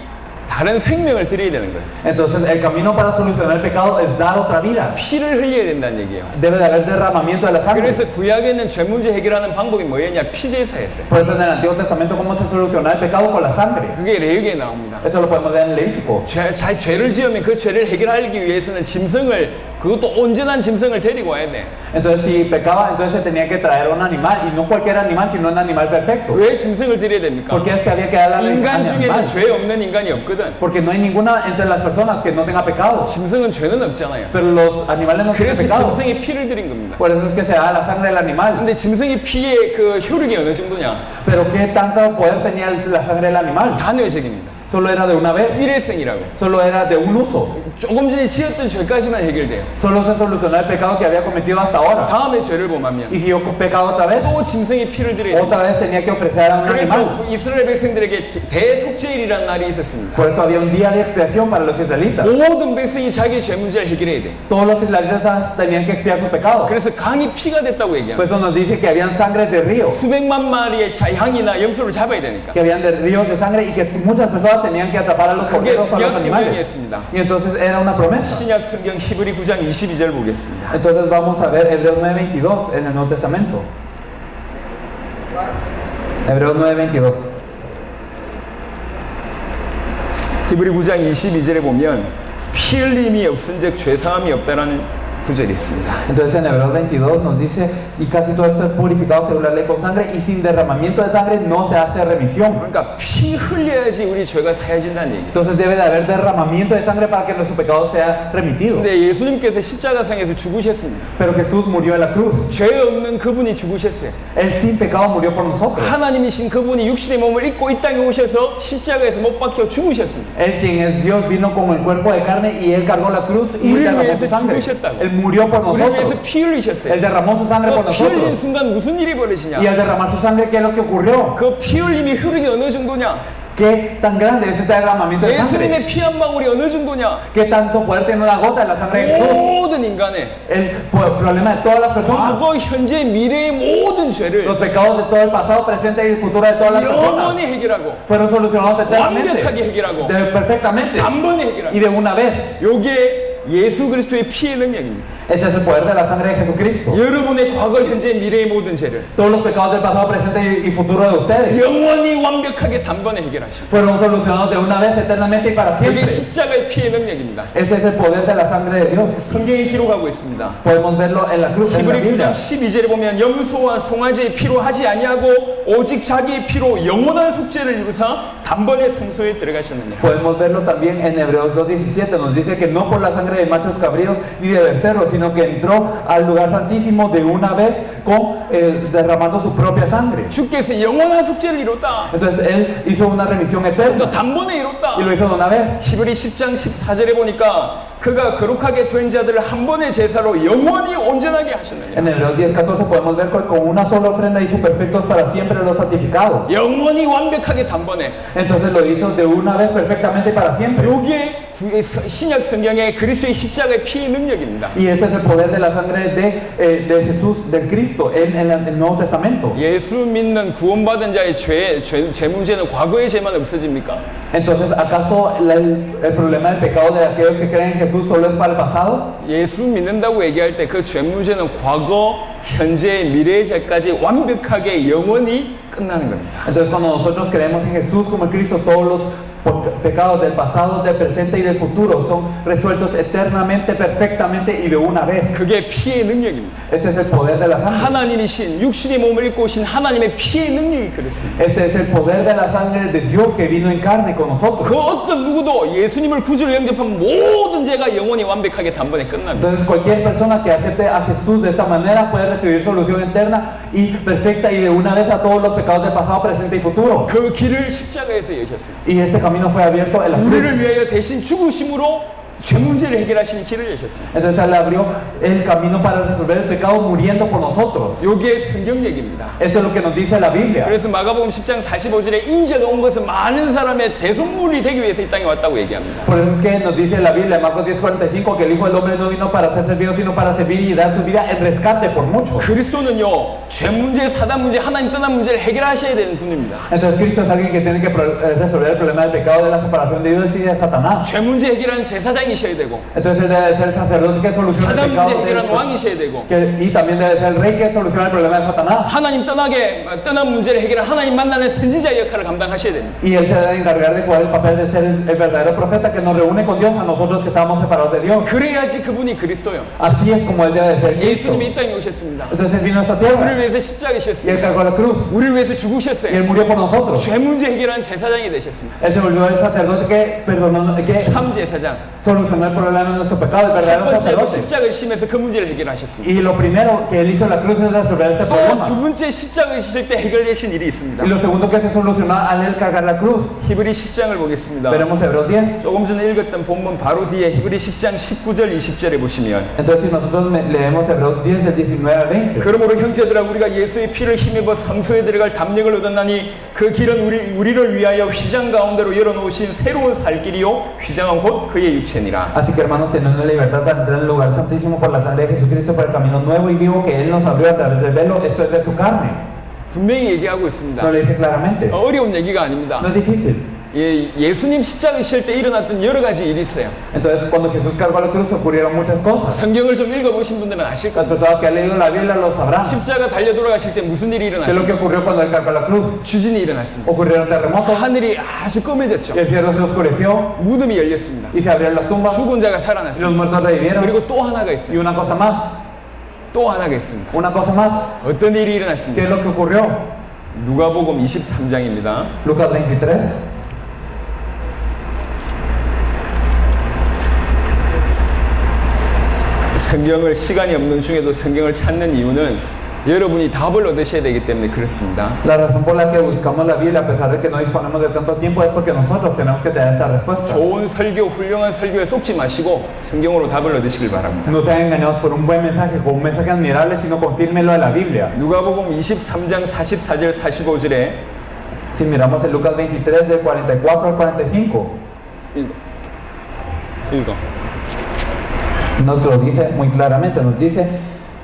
다른 생명을 드려야 되는 거예요. Entonces el camino para solucionar el pecado es dar otra vida. 피를 흘려야 된다는 얘기예요. Debe de haber derramamiento de la sangre. 그래서 구약에는 죄 문제 해결하는 방법이 뭐였냐? 피제사였어요. Por eso en el Antiguo Testamento cómo se soluciona el pecado con la sangre. 그게 레위기에 나옵니다. Eso lo podemos ver en Levítico. 죄를 지으면 그 죄를 해결하기 위해서는 짐승을 그것도 온전한 짐승을 데리고 와야 돼. Entonces si pecaba, entonces se tenía que traer un animal, y no cualquier animal, sino un animal perfecto. 왜 짐승을 드려야 됩니까? Porque es que había que darle al 인간 중에는 animal. 죄 없는 인간이 없거든. Porque no hay ninguna entre las personas que no tenga pecado. 짐승은 죄는 없잖아요. Pero los animales no tienen 그래서 pecado. 짐승이 피를 드린 겁니다. Por eso es que se da la sangre del animal. 근데 짐승이 피의 그 효력이 어느 정도냐? Pero ¿qué tanto poder tenía la sangre del animal? 단회적입니다. Solo era de una vez. 일회성이라고. Solo era de un uso. 조금 전에 지었던 죄까지만 해결돼요. Solo se solucionó el pecado que había cometido hasta ahora. 다음에 죄를 범하면 Y si yo pecado otra vez, 또 짐승이 피를 드려야 돼요. otra vez tenía que ofrecer a un 그래서 animal. 이스라엘 백성들에게 대속죄일이라는 날이 있었습니다. Por eso había un día de expiación para los israelitas. 모든 백성이 자기 죄 문제를 해결해야 돼. Todos los israelitas tenían que expiar su pecado. 그래서 강이 피가 됐다고 얘기합니다. Por eso nos dice que habían sangres de río, 수백만 마리의 양이나 염소를 잡아야 되니까. que habían de ríos de sangre, y que muchas personas personas tenían que atrapar a los corderos o a los 구약 animales. 성경이었습니다. Y entonces era una promesa. 신약 성경 히브리 9장 22절 보겠습니다. Entonces vamos a ver Hebreos 9:22 en el Nuevo Testamento. Hebreos 9:22. 히브리 9장 22절에 보면 피 흘림이 없은즉 죄사함이 없다라는 구절이 있습니다. Entonces en Hebreos 22 nos dice, y casi todo esto es purificado según la ley con sangre, y sin derramamiento de sangre no se hace remisión. 그러니까 피 흘려야지 우리 죄가 사해진다는 얘기예요. Entonces debe de haber derramamiento de sangre para que nuestro pecado sea remitido. 근데 예수님께서 십자가상에서 죽으셨습니다. Pero Jesús murió en la cruz. 죄 없는 그분이 죽으셨어요. Él sin pecado murió por nosotros. 하나님이신 그분이 육신의 몸을 입고 이 땅에 오셔서 십자가에서 못 박혀 죽으셨습니다. Él quien es Dios vino con el cuerpo de carne y Él cargó la cruz y 우리를 derramó 위해서 su sangre. 죽으셨다고. Él murió por 우리를 위해서 nosotros. 피 흘리셨어요. Él derramó su sangre por 그 피 흘린 nosotros. 순간 무슨 일이 벌어지냐? Y al derramar su sangre, ¿qué es lo que ocurrió? 그 피 흘림이 흐르기 어느 정도냐? ¿Qué tan grande es este derramamiento de sangre? 예수님의 피 한 방울이 어느 정도냐? ¿Qué tanto poder tiene una gota de la sangre de Jesús? 모든 인간의 El problema de todas las personas, 과거, 현재, 미래의 모든 죄를 los pecados de todo el pasado, presente y el futuro de todas las personas, 영원히 해결하고 fueron solucionados 완벽하게 eternamente, 해결하고 perfectamente 단번에 y 해결하고 de una vez. 요게 예수 그리스도의 피의 능력입니다. Ese es el poder de la sangre de Jesucristo. 여러분의 과거, 현재, 미래의 모든 죄를 Todos los pecados del pasado, presente y futuro de ustedes 영원히 완벽하게 단번에 해결하시고 fueron solucionados de una vez, eternamente y para 이게 siempre. 십자가의 피의 능력입니다. Ese es el poder de la sangre de Dios. 성경이 기록하고 있습니다. Podemos verlo en la cruz, en la 히브리 9장 Biblia. 12절에 보면 염소와 송아지의 피로 하지 아니하고 오직 자기의 피로 영원한 속죄를 이루사 단번에 성소에 들어가셨느니라. Podemos verlo también en Hebreos 2:17. Nos dice que no por la sangre de machos cabríos ni de becerros, sino que entró al lugar santísimo de una vez derramando su propia sangre. 주께서 영원한 속죄를 이뤘다. Entonces Él hizo una remisión 또 eterna 단번에 이뤘다. y lo hizo de una vez. 히브리 10장 14절에 보니까 그가 거룩하게 된 자들을 한 번의 제사로 영원히 온전하게 하셨느니라. En Hebreos 10:14 podemos ver que con una sola ofrenda hizo perfectos para siempre los santificados. 영원히 완벽하게 단번에. Entonces lo hizo de una vez perfectamente y para siempre. 요게 신약 성경의 그리스도의 십자가의 피의 능력입니다. Y ese es el poder de la sangre de Jesús, del Cristo, en el Nuevo Testamento. 예수 믿는 구원받은 자의 죄 문제는 과거의 죄만 없어집니까? Entonces, ¿acaso el problema del pecado de aquellos que creen en Jesús solo es para el pasado? 예수 믿는다고 얘기할 때 그 죄 문제는 과거, 현재, 미래의 죄까지 완벽하게 영원히 끝나는 겁니다. Entonces, cuando nosotros creemos en Jesús como en Cristo, todos los pecados del pasado, del presente y del futuro son resueltos eternamente, perfectamente y de una vez. 그게 피의 능력입니다. Este es el poder de la sangre. 하나님이신 육신의 몸을 입고 오신 하나님의 피의 능력이 그렇습니다. Este es el poder de la sangre de Dios que vino en carne con nosotros. 그 어떤 누구도 예수님을 구주로 영접하면 모든 죄가 영원히 완벽하게 단번에 끝납니다. Entonces cualquier persona que acepte a Jesús de esta manera puede recibir solución eterna y perfecta y de una vez a todos los pecados del pasado, presente y futuro. 그 길을 십자가에서 여셨습니다. Y este camino fue abierto en la cruz. 우리를 위하여 대신 죽으심으로 죄 문제를 해결하시는 길을 여셨습니다. Entonces Él abrió el camino para resolver el pecado muriendo por nosotros. 이게 성경 얘기입니다. Eso es lo que nos dice la Biblia. 그래서 마가복음 10장 45절에 인자가 온 것은 많은 사람의 대속물이 되기 위해서 이 땅에 왔다고 얘기합니다. Por eso es que nos dice la Biblia, Marcos 10:45, que el Hijo del Hombre no vino para ser servido, sino para servir y dar su vida en rescate por muchos. 그리스도는요, 죄 문제, 사단 문제, 하나님 떠난 문제를 해결하셔야 되는 분입니다. Entonces Cristo es alguien que tiene que resolver el problema del pecado, de la separación de Dios y de Satanás. 죄 문제 해결하는 제사장이셔야 되고, Entonces Él debe ser el sacerdote que soluciona el 사단 pecado 문제 해결하는 왕이셔야 되고, y también debe ser el rey que soluciona el problema de Satanás. 하나님 떠난 문제를 해결하는 하나님 만나는 선지자 역할을 감당하셔야 됩니다. Y Él se debe encargar de jugar el papel de ser el verdadero profeta que nos reúne con Dios, a nosotros que estamos separados de Dios. 그래야지 그분이 그리스도요. Así es como Él debe de ser Cristo. 예수님이 이 땅에 오셨습니다. Entonces Él vino a esta 우리를 tierra 위해서 y Él 십자가셨습니다. cargó la cruz 우리를 위해서 y 죽으셨어요. Él murió por nosotros. 죄 문제 해결하는 제사장이 되셨습니다. Él se volvió el sacerdote que perdonó, que 참 제사장. solucionó el problema de nuestro pecado, el 첫 verdadero 번째로 sacerdote. 십자가를 심해서 그 문제를 해결하셨습니다. Y lo primero que Él hizo en la cruz es resolver ese 또 problema. 두 번째 십자가를 지실 때 해결되신 일이 있습니다. Y lo segundo que se solucionó al Él cargar la cruz. 히브리 10장을 보겠습니다. Veremos Hebreos 10. 조금 전에 읽었던 본문 바로 뒤에 히브리 10장 19절 20절에 보시면 Entonces, si nosotros leemos Hebreos 10 del 19 al 20. 그러므로 형제들아 우리가 예수의 피를 힘입어 성소에 들어갈 담력을 얻었나니 그 길은 우리를 위하여 휘장 가운데로 열어놓으신 새로운 살 길이요 휘장은 곧 그의 육체니라. Así que hermanos, teniendo la libertad para entrar al lugar santísimo por la sangre de Jesucristo, por el camino nuevo y vivo que Él nos abrió a través del velo, esto es de su carne. 분명히 얘기하고 있습니다. No le dije claramente. 어려운 얘기가 아닙니다. No es difícil. 예수님 십자가 지실 때 일어났던 여러 가지 일이 있어요. Entonces, cuando Jesús cargó la cruz, ocurrieron muchas cosas. 성경을 좀 읽어보신 분들은 아실 Las 겁니다. personas que han leído la Biblia lo sabrán. 십자가 달려 돌아가실 때 무슨 일이 ¿Qué es lo que 일어났습니까? ocurrió cuando él cargó la cruz? 주진이 일어났습니다. Ocurrieron terremotos, 하늘이 아주 검해졌죠. el cielo se oscureció 무덤이 열렸습니다. y se abrieron las tumbas 죽은 자가 y 살아났습니다. los muertos revivieron. 그리고 또 하나가 Y 있어요. una cosa más, 또 하나가 있습니다. una cosa más. 어떤 일이 ¿Qué 일어났습니까? es lo que ocurrió? 누가복음 23장입니다. Lucas 23. 성경을 시간이 없는 중에도 성경을 찾는 이유는 여러분이 답을 얻으셔야 되기 때문에 그렇습니다. La razón por la que buscamos la Biblia, a pesar de que no disponemos de tanto tiempo, es porque nosotros tenemos que tener esta respuesta. 좋은 설교, 훌륭한 설교에 속지 마시고 성경으로 답을 얻으시길 바랍니다. No sean engañados por un buen mensaje, con un mensaje admirable, sino confírmenlo de la Biblia. 누가복음 23장 44절 45절에 Si miramos en Lucas 23, del 44 al 45, 읽어. nos lo dice muy claramente, nos dice: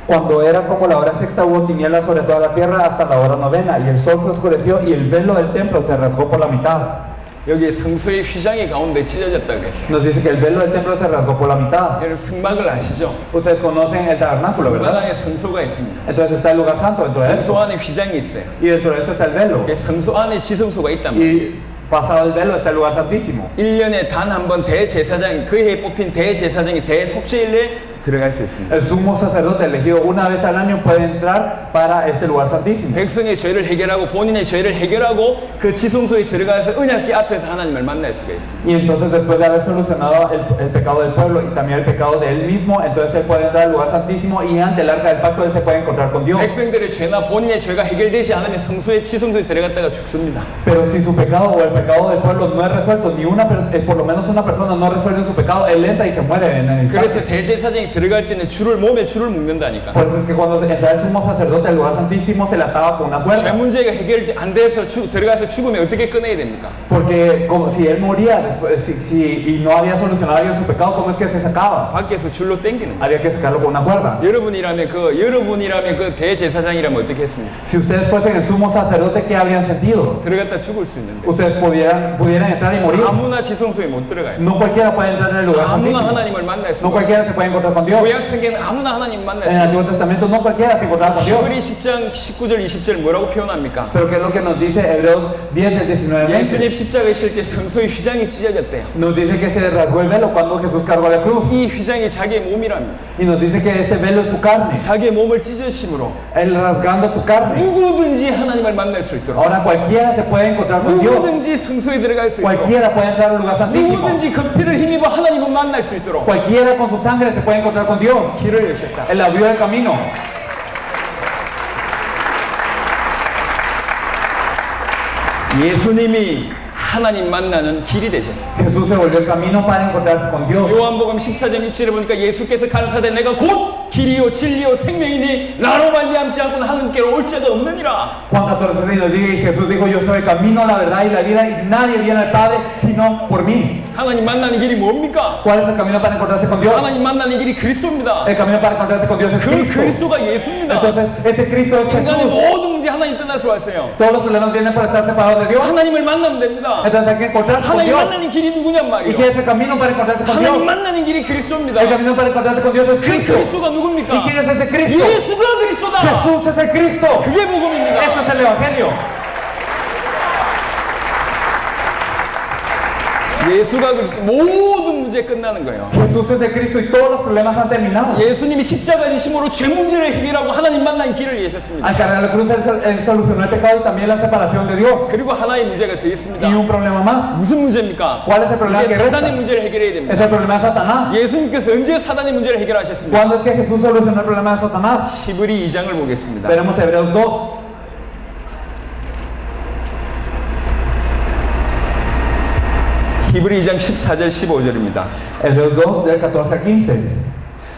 cuando era como la hora sexta, hubo tinieblas sobre toda la tierra hasta la hora novena, y el sol se oscureció y el velo del templo se rasgó por la mitad. 여기 성소의 휘장이 가운데 찢어졌다 그랬어요. Nos dice que el velo del templo se rasgó por la mitad. 여러분 성막을 아시죠? Ustedes conocen el tabernáculo, 성막 ¿verdad? 안에 성소가 있습니다. Entonces está el lugar santo dentro de 성소 esto, 안에 휘장이 있어요. y dentro de esto está el velo, 성소 안에 지성소가 있단 말이에요. y pasado el velo está el lugar santísimo. 1년에 단 한 번 대제사장이 그 해에 뽑힌 대제사장이 대속죄일에 들어갈 수 있습니다. El sumo sacerdote elegido una vez al año puede entrar para este lugar santísimo. 백성의 죄를 해결하고 본인의 죄를 해결하고 그 지성소에 들어가서 언약궤 앞에서 하나님을 만날 수가 있습니다. Y entonces, después de haber solucionado el pecado del pueblo y también el pecado de él mismo, entonces él puede entrar al lugar santísimo, y ante el arca del pacto él se puede encontrar con Dios. 백성들의 죄나 본인의 죄가 해결되지 않으면 성소에 지성소에 들어갔다가 죽습니다. Pero si su pecado o el pecado del pueblo no es resuelto, por lo menos una persona no resuelve su pecado, él entra y se muere en el instante. 그래서 대제사장이 들어갈 때는 몸에 줄을 묶는다니까. Por eso es que cuando entra el sumo sacerdote al lugar santísimo se le ataba con una 죄 cuerda. 문제가 해결 안 돼서 들어가서 죽으면 어떻게 꺼내야 됩니까? Porque como si él moría después, y no había solucionado bien su pecado, ¿cómo es que se sacaba? 밖에서 줄로 당기는 거예요. Había que sacarlo con una cuerda. 여러분이라면 그 대제사장이라면 어떻게 했습니까? Si ustedes fuesen el sumo sacerdote, ¿qué habrían sentido? 들어갔다 죽을 수 있는데 Ustedes pudieran entrar y morir. 아무나 지성소에 못 들어가요. No cualquiera puede entrar en el lugar 아무나 santísimo. 하나님을 만날 수 No 없어요. cualquiera se puede encontrar con Dios. 구약성경은 아무나 하나님 만날 En 수 el 없어요. Antiguo Testamento no cualquiera se encontraba con Dios. 히브리 10장 19절 20절 뭐라고 표현합니까? Pero ¿qué es lo que nos dice Hebreos 10 del 19 al 20? 예수님 십자가에 실 때 성소의 휘장이 찢어졌대요. Nos dice que se rasgó el velo cuando Jesús cargó la cruz. 이 휘장이 자기의 몸이랍니다. Y nos dice que este velo es su carne. 자기의 몸을 찢으심으로 Él rasgando su carne. 누구든지 하나님을 만날 수 있도록 Ahora cualquiera se puede encontrar con Dios. 누구든지 성소에 들어갈 수 있도록 Cualquiera puede entrar al lugar santísimo. 누구든지 그 피를 힘입어 하나님을 만날 수 있도록 Cualquiera con su sangre se puede encontrar con Dios. 길을 여셨다. Él abrió el camino. 예수님이 하나님 만나는 길이 되셨습니다. Jesús se volvió el camino para encontrarse con Dios. 요한복음 14장 6절에 보니까 예수께서 가르사대 내가 곧 길이요 진리요 생명이니 나로 말미암지 않고는 하나님께로 올 자가 없느니라. Juan 14:6 nos dice, y Jesús dijo: yo soy el camino, la verdad y la vida, y nadie viene al Padre sino por mí. 하나님 만나는 길이 뭡니까? ¿Cuál es el camino para encontrarse con Dios? 하나님 만나는 길이 그리스도입니다. El camino para encontrarse con Dios es 그 Cristo. 그리스도가 예수입니다. Entonces, este Cristo es 인간의 Jesús. 모든 문제 하나님 떠나서 왔어요. Todos los problemas vienen por estar separados de Dios. 하나님을 만나면 됩니다. Entonces hay que encontrarse con 하나님 Dios. 만나는 길이 누구냔 ¿Y 말이에요. qué es el camino para encontrarse con Dios? 하나님 만나는 길이 그리스도입니다. El camino para encontrarse con Dios es 그 Cristo. 그리스도가 ¿Y 누굽니까? quién es ese Cristo? 예수가 그리스도다. Jesús es el Cristo. 그게 복음입니다. Eso es el Evangelio. 예수가 그리스도 모든 문제 끝나는 거예요. Jesús es el Cristo y todos los problemas han terminado. 예수님이 십자가 지심으로 죄 문제를 해결하고 하나님 만난 길을 예셨습니다. Al cargar la cruz, él solucionó el pecado y también la separación de Dios. 그리고 하나의 문제가 더 있습니다. Y un problema más. 무슨 문제입니까? ¿Cuál es el problema 이제 que resta? 사단의 문제를 해결해야 Es 됩니다. el problema de Satanás. 예수님께서 언제 사단의 문제를 해결하셨습니까? ¿Cuándo es que Jesús solucionó el problema de Satanás? 히브리 2장을 보겠습니다. Veremos Hebreos 2. 히브리 2장 14절 15절입니다. Hebreos 2, del 14 al 15.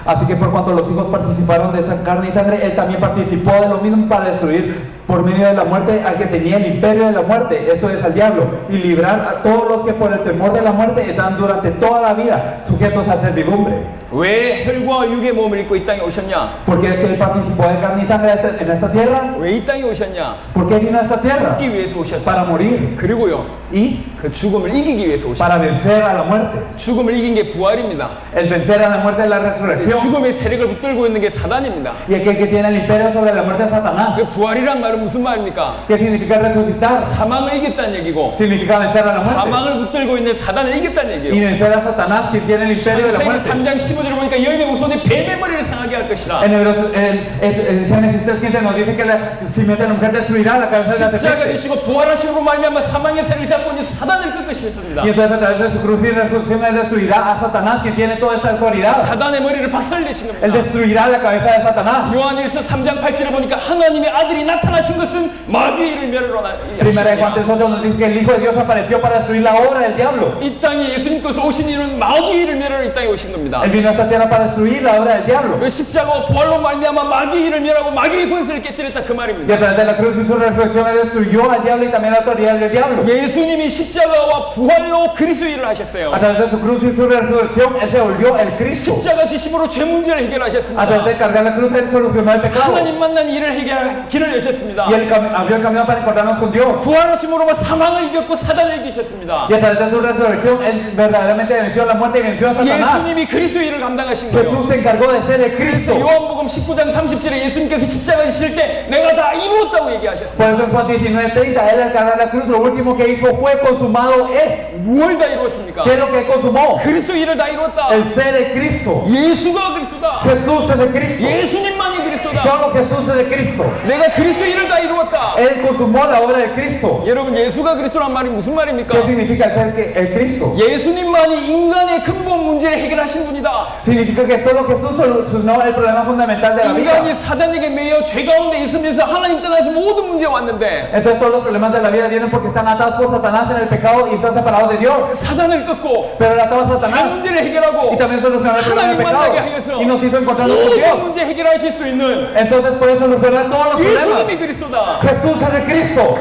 Así que por cuanto los hijos participaron de esa carne y sangre, él también participó de lo mismo para destruir por medio de la muerte al que tenía el imperio de la muerte, esto es al diablo, y librar a todos los que por el temor de la muerte están durante toda la vida sujetos a servidumbre. 왜 혈과 육의 몸을 입고 이 땅에 오셨냐? ¿Por qué es que él participó de carne y sangre en esta tierra? 왜 이 땅에 오셨냐? ¿Por qué vino a esta tierra? 죽기 위해서 오셨다. Para morir. 그리고요 y 그 죽음을 이기기 위해서 오신 para vencer a la muerte. 죽음을 이긴 게 부활입니다. El vencer a la muerte es la resurrección. 죽음의 세력을 붙들고 있는 게 사단입니다. Y aquel que tiene el imperio sobre la muerte es Satanás. 그 부활이란 말은 무슨 말입니까? ¿Qué significa resucitar? 사망을 이겼다는 얘기고 Significa vencer a la muerte. 사망을 붙들고 있는 사단을 이겼다는 Y 얘기예요. vencer a Satanás, quien tiene el imperio de la 창세기 muerte. 3장 15절을 보니까 여인의 후손이 뱀의 머리를 상하게 할 것이라. En Hebreos, en Génesis 3:15 nos dice que la simiente de la mujer destruirá la cabeza de la 십자가 serpiente. 되시고 부활하시고 말미암아 사망의 세를 잡고 있는 사단을 꺾으셨습니다 Y entonces a través de su cruz y resurrección él destruirá a Satanás, quien tiene toda esta autoridad. 사단의 머리를 박살내신 Él 겁니다. destruirá la cabeza de Satanás. 요한일서 3장 8절에 보니까 하나님의 아들이 나타나신 것은 마귀의 일을 멸하러 Primera de Juan 3:8 nos dice que el Hijo de Dios apareció para destruir la obra del diablo. 이 땅에 예수님께서 오신 이유는 마귀의 일을 멸하러 이 땅에 오신 겁니다. Él vino a esta tierra para destruir la obra del diablo. 그 십자가와 부활로 말미암아 마귀의 일을 멸하고 마귀의 권세를 깨뜨렸다 그 Y 말입니다. a través de la cruz y su resurrección él destruyó al diablo y también la autoridad del diablo. 예수님이 십자가와 부활로 그리스도의 일을 하셨어요. A través de su cruz y su resurrección él se volvió el Cristo. 십자가 지심으로 죄 문제를 A 해결하셨습니다. través de cargar la cruz él solucionó el pecado. 하나님 만난 일을 해결할 길을 여셨습니다. Y él abrió el camino para encontrarnos con Dios. 부활하심으로 사망을 이겼고 사단을 이기셨습니다. Y a través de su resurrección él verdaderamente venció la muerte y venció a Satanás. 예수님이 그리스도의 일을 감당하신 거예요. Jesús se encargó de ser el Cristo. 요한복음 19장 30절에 예수님께서 십자가 지실 때 내가 다 이루었다고 얘기하셨습니다. Por eso en Juan 19:30 él al cargar la cruz lo último que dijo fue consumado es. 뭘 다 이루었습니까? ¿Qué es lo que consumó? 그리스도의 일을 다 이루었다. El ser el Cristo. 예수가 그리스도다. Jesús es el Cristo. 예수님만이 그리스도다. Solo Jesús es el Cristo. 내가 그리스도의 일을 다 이루었다. Él consumó la obra del Cristo. 여러분 예수가 그리스도란 말이 무슨 말입니까? ¿Qué significa ser el Cristo? 예수님만이 인간의 근본 문제를 해결하신 분이다. Significa que solo Jesús solucionó el problema fundamental de la 인간이 vida. 사단에게 매여 죄 가운데 있으면서 하나님 떠나서 모든 문제가 왔는데 Entonces todos los problemas de la vida vienen porque están atados por Satanás en el pecado y están separados de Dios. 사단을 꺾고 Pero él ató a 죄 Satanás 문제를 해결하고 y también solucionó el problema del 하나님 만나게 pecado 하여서 y nos hizo encontrarnos con 모든 Dios. 문제 해결하실 수 있는 Entonces puede solucionar todos los problemas. 예수님이 그리스도다. Jesús es el Cristo.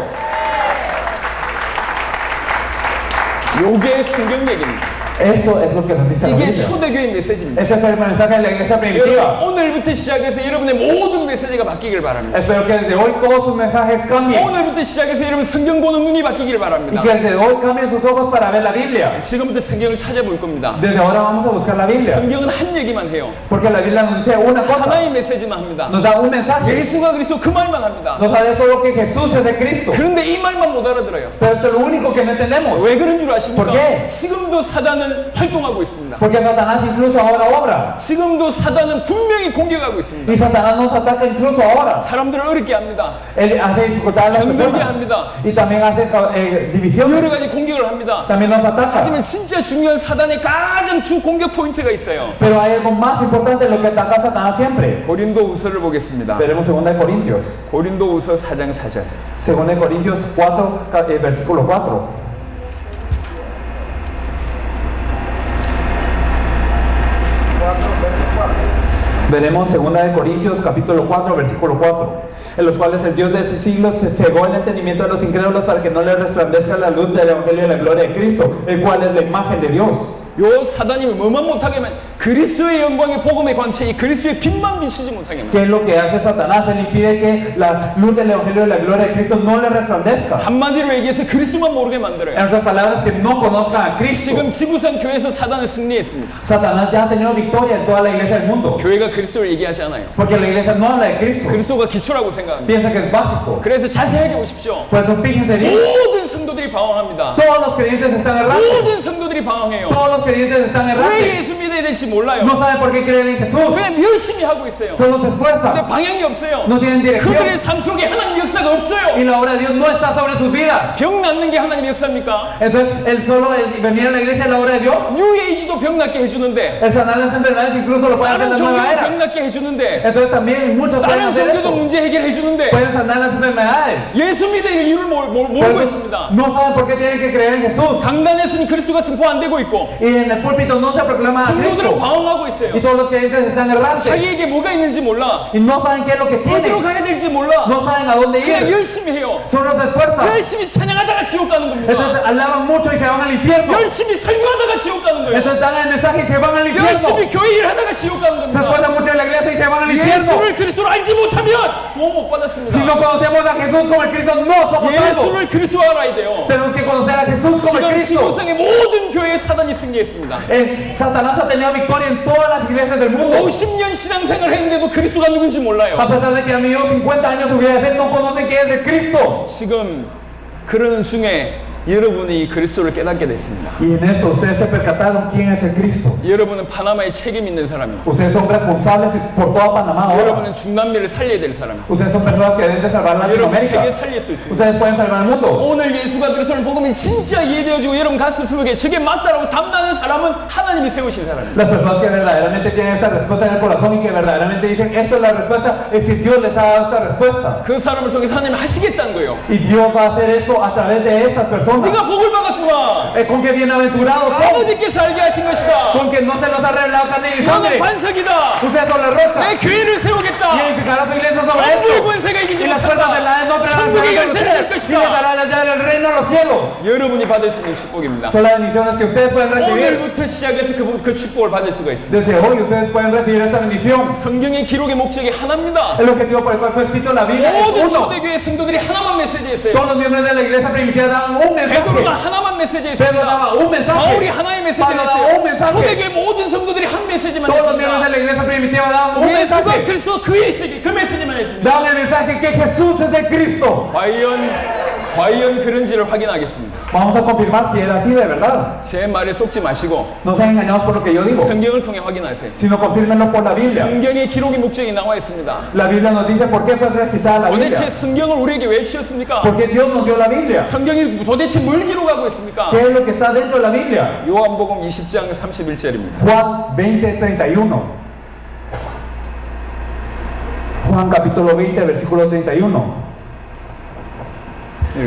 요게 성경 얘기입니다. Eso es lo que nos dice la 이게 Biblia. 초대교회 메시지입니다. Ese es el mensaje de la iglesia 여러분 primitiva. 오늘부터 시작해서 여러분의 모든 메시지가 바뀌길 바랍니다. Espero que desde hoy todos sus mensajes cambien 오늘부터 시작해서 여러분 성경 보는 눈이 바뀌길 y 바랍니다. que desde hoy cambien sus ojos para ver la Biblia. 지금부터 성경을 찾아볼 겁니다. Desde ahora vamos a buscar la Biblia. 성경은 한 얘기만 해요. Porque la Biblia nos dice una cosa, 하나의 메시지만 합니다. nos da un mensaje, 예수가 그리스도 그 말만 합니다. nos habla solo que Jesús es de Cristo. 그런데 이 말만 못 알아들어요. Pero esto es lo único que no entendemos. 왜 그런 줄 아십니까? ¿Por qué? 지금도 사단은 활동하고 있습니다. Porque Satanás incluso ahora obra. 지금도 사단은 분명히 공격하고 있습니다. Y Satanás nos ataca incluso ahora. 사람들을 어렵게 합니다. Él hace dificultad a las 경쟁이 personas. 합니다. Y también hace división. 여러 가지 공격을 합니다. También nos ataca. 하지만 진짜 중요한 사단의 가장 주 공격 포인트가 있어요. Pero hay algo más importante de lo que ataca a Satanás siempre. 고린도후서를 보겠습니다. Veremos 2 Corintios. 고린도후서 4장 4절. 2 Corintios 4, versículo 4. Veremos 2 Corintios capítulo 4, versículo 4, en los cuales el Dios de este siglo se cegó el entendimiento de los incrédulos para que no les resplandezca la luz del Evangelio de la gloria de Cristo, el cual es la imagen de Dios. 요 사단이 뭐만 못하게만 그리스도의 영광의 복음의 광채 이 그리스도의 빛만 비추지 못하게 ¿Qué es lo que hace Satanás? Él impide que la luz del Evangelio de la gloria de Cristo no le resplandezca. 한마디로 얘기해서 그리스도만 모르게 만들어요. En otras palabras, que no conozcan a Cristo. 지금 지구상 교회에서 사단은 승리했습니다. Satanás ya ha tenido victoria en toda la iglesia del mundo. 교회가 그리스도를 얘기하지 않아요. Porque la iglesia no habla de Cristo. 그리스도가 기초라고 생각합니다. Piensa que es básico. 그래서 자세하게 보십시오. Por eso fíjense bien. 모든 성도들이 방황합니다. Todos los creyentes están errando. 모든 성도들이 방황해요. Todos los creyentes están 왜 errando. 예수 믿어야 될지 몰라요. No saben por qué creen en Jesús. 왜 열심히 하고 있어요. Solo se 근데 esfuerzan. 방향이 없어요. No tienen dirección. 그들의 삶 속에 하나님 역사가 없어요. Y la obra de Dios no está sobre sus vidas. 병 낫는 게 ha나님의 역사입니까? Entonces, el solo es venir a la iglesia es la obra de Dios. 뉴에이지도 병 낫게 해주는데 El sanar las enfermedades incluso lo pueden hacer en 다른 la nueva 종교도 병 era. 낫게 해주는데 Entonces también muchos pueden 다른 hacer 종교도 esto. 문제 해결해 주는데 Pueden sanar las enfermedades. 예수 믿을 이유를 Por 모르고 eso 있습니다. no saben por qué tienen que creer en Jesús. 강단에서는 그리스도가 선포 안 되고 있고 Y en el púlpito no se proclama a 성도들은 Cristo. 방황하고 Y 있어요. todos los creyentes están errantes. 자기에게 뭐가 있는지 몰라. Y no saben qué es lo que 어디로 tienen. 가야 될지 몰라. No saben a dónde ir. vivir. 열심히 해요. Solo se esfuerzan. 열심히 찬양하다가 지옥 가는 겁니다. Entonces alaban mucho y se van al infierno. 열심히 설교하다가 지옥 가는 거예요. Entonces dan el mensaje y se van al infierno. 열심히 교회 일하다가 지옥 가는 Se 겁니다. esfuerzan mucho en la iglesia y se van al infierno. 예수를 그리스도로 알지 못하면 구원 못 Si 받았습니다. no conocemos a Jesús como el Cristo, no somos salvos. 예수를 그리스도 알아야 돼요. Tenemos que conocer a Jesús como el 지금 Cristo. 지구상의 모든 교회에 사단이 승리했습니다. Satanás ha tenido victoria en todas las iglesias del mundo. 50년 신앙생활 했는데도 그리스도가 누군지 몰라요. A pesar de que han vivido 50 años su vida de fe, no conocen quién es el Cristo. 지금 그러는 중에 여러분이 이 그리스도를 깨닫게 됐습니다. Y en esto ustedes se percataron quién es el Cristo. 여러분은 파나마에 책임 있는 사람이고, Ustedes son responsables por toda Panamá ahora. 여러분은 중남미를 살려야 될 사람이고, Ustedes son personas que deben de salvar 여러분 세계 Latinoamérica. 살릴 수 있습니다. Ustedes pueden salvar el mundo. 오늘 예수가 그리스도를 복음이 진짜 이해되어지고 여러분 가슴 속에 저게 맞다라고 담당하는 사람은 하나님이 세우신 사람입니다. Las personas que verdaderamente tienen esta respuesta en el corazón y que verdaderamente dicen esta es la respuesta, es que Dios les ha dado esta respuesta. 그 사람을 통해서 하나님이 하시겠다는 거예요. Y Dios va a hacer esto a través de estas personas. 네가 복을 받았구나. Con que bienaventurados son, 아버지께서 알게 하신 것이다. con que no se los ha revelado carne y 너는 sangre. 반석이다. Ustedes son la roca. 내 교회를 세우겠다. Y edificará su iglesia sobre 만물의 esto. 권세가 이기지 Y las puertas del Hades no 못한다. perderán 천국의 de 열쇠를 열 ustedes. Y les 것이다. dará la llave del reino de los cielos. 여러분이 받을 수 있는 축복입니다. Son las bendiciones que ustedes pueden recibir. 오늘부터 시작해서 그 축복을 받을 수가 있습니다. Desde hoy ustedes pueden recibir esta bendición. 성경의 기록의 목적이 하나입니다. El objetivo por el cual fue escrito la Biblia es 모든 uno. 초대교회 성도들이 하나만 메시지했어요. Todos los miembros de la iglesia primitiva daban un mensaje. 베드로가 하나만 메시지했습니다. Pedro daba un mensaje. 바울이 하나의 메시지를 Pablo daba un 했어요. mensaje. 초대교회 모든 성도들이 한 메시지만 Todos los miembros de 했습니다. la iglesia primitiva daban un 예수가 mensaje. 그리스도 그의 세계 그 메시지만 했습니다. Daban el mensaje que Jesús es el Cristo. 과연 그런지를 확인하겠습니다. Vamos a confirmar si era así de verdad. 제 말에 속지 마시고 No sean engañados por lo que yo digo, 성경을 통해 확인하세요. sino confírmenlo por la Biblia. 성경의 기록의 목적이 나와 있습니다. La Biblia nos dice por qué fue registrada la 도대체 Biblia. 성경을 우리에게 왜 주셨습니까? ¿Por qué Dios nos dio la Biblia? 성경이 도대체 뭘 기록하고 있습니까? ¿Qué es lo que está dentro de la Biblia? 요한복음 20장 31절입니다. Juan 20:31. Juan capítulo 20, versículo 31.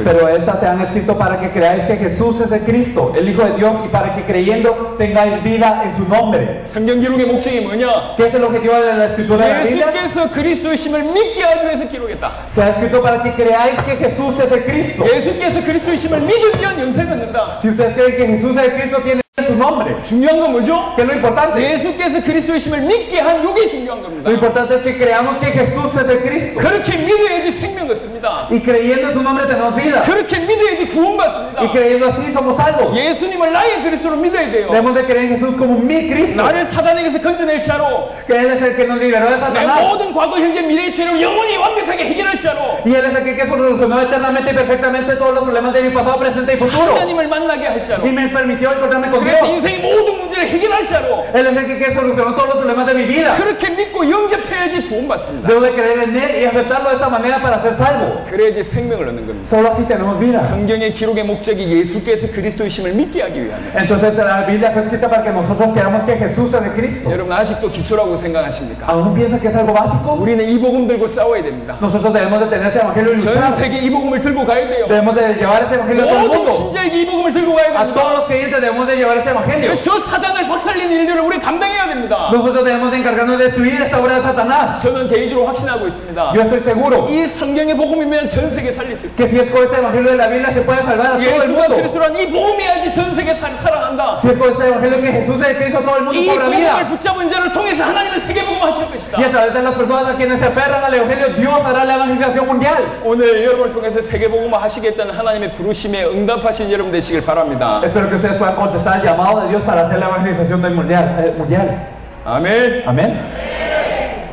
Pero estas se han escrito para que creáis que Jesús es el Cristo, el Hijo de Dios, y para que creyendo tengáis vida en su nombre. 성경 기록의 목적이 뭐냐? ¿Qué es el objetivo de la escritura de la Biblia? 예수께서 그리스도이심을 믿게 하기 위해서 기록했다. Se ha escrito para que creáis que Jesús es el Cristo. 예수께서 그리스도이심을 믿으면 영생을 얻는다. Si ustedes creen que Jesús es el Cristo, tiene su nombre. 중요한 건 뭐죠? ¿Qué es lo importante? 예수께서 그리스도이심을 믿게 한 요게 중요한 겁니다. Lo importante es que creamos que Jesús es el Cristo. 그렇게 믿어야지 생명 얻습니다. Y creyendo en su nombre tenemos vida. 그렇게 믿어야지 구원받습니다. Y creyendo así somos salvos. 예수님을 나의 그리스도로 믿어야 돼요. Debemos de creer en Jesús como mi Cristo. 나를 사단에게서 건져낼 자로, Que Él es el que nos liberó de 내 Satanás. 모든 과거, 현재, 미래의 죄를 영원히 완벽하게 해결할 자로, Y Él es el que solucionó eternamente y perfectamente todos los problemas de mi pasado, presente y futuro. 하나님을 만나게 할 자로, Y me permitió encontrarme con 그래서 Dios. 인생의 모든 문제를 해결할 자로, Él es el que solucionó todos los problemas de mi vida. 그렇게 믿고 영접해야지 구원받습니다. Debo de creer en Él y aceptarlo de esta manera para ser salvo. 그래야지 생명을 얻는 겁니다. Solo así tenemos vida. 성경의 기록의 목적이 예수께서 그리스도이심을 믿게 하기 위함이에요. Entonces la Biblia fue escrita para que nosotros creamos que Jesús es el Cristo. 여러분 아직도 기초라고 생각하십니까? ¿Aún piensa que es algo básico? 우리는 이 복음 들고 싸워야 됩니다. Nosotros debemos de tener este evangelio y 전 luchar. 세계 이 복음을 들고 가야 돼요. Debemos de llevar este evangelio a todo el 모든 mundo. 신자에게 이 복음을 들고 가야 A todos 됩니다. los creyentes debemos de llevar este evangelio. 저 사단을 박살낸 일들을 우리 감당해야 됩니다. Nosotros debemos de encargarnos de destruir esta obra de Satanás. 저는 개인적으로 확신하고 있습니다. Yo estoy seguro 이 성경의 복음이면 전 세계 살릴 수 있다. que si es con este evangelio de la Biblia se puede salvar a todo el 예수가 mundo. 그리스도란 이 복음이야지 전 세계 살아난다. Si es con este evangelio que Jesús es el Cristo, todo el mundo 이 cobra 복음을 vida. 붙잡은 자를 통해서 하나님은 세계 복음 하실 것이다. Y a través de las personas a quienes se aferran al evangelio, Dios hará la evangelización mundial. 오늘 여러분을 통해서 세계 복음을 하시겠다는 하나님의 부르심에 응답하신 여러분 되시길 바랍니다. Espero que ustedes puedan contestar el llamado de Dios para hacer la evangelización del mundial. 아멘. Amén.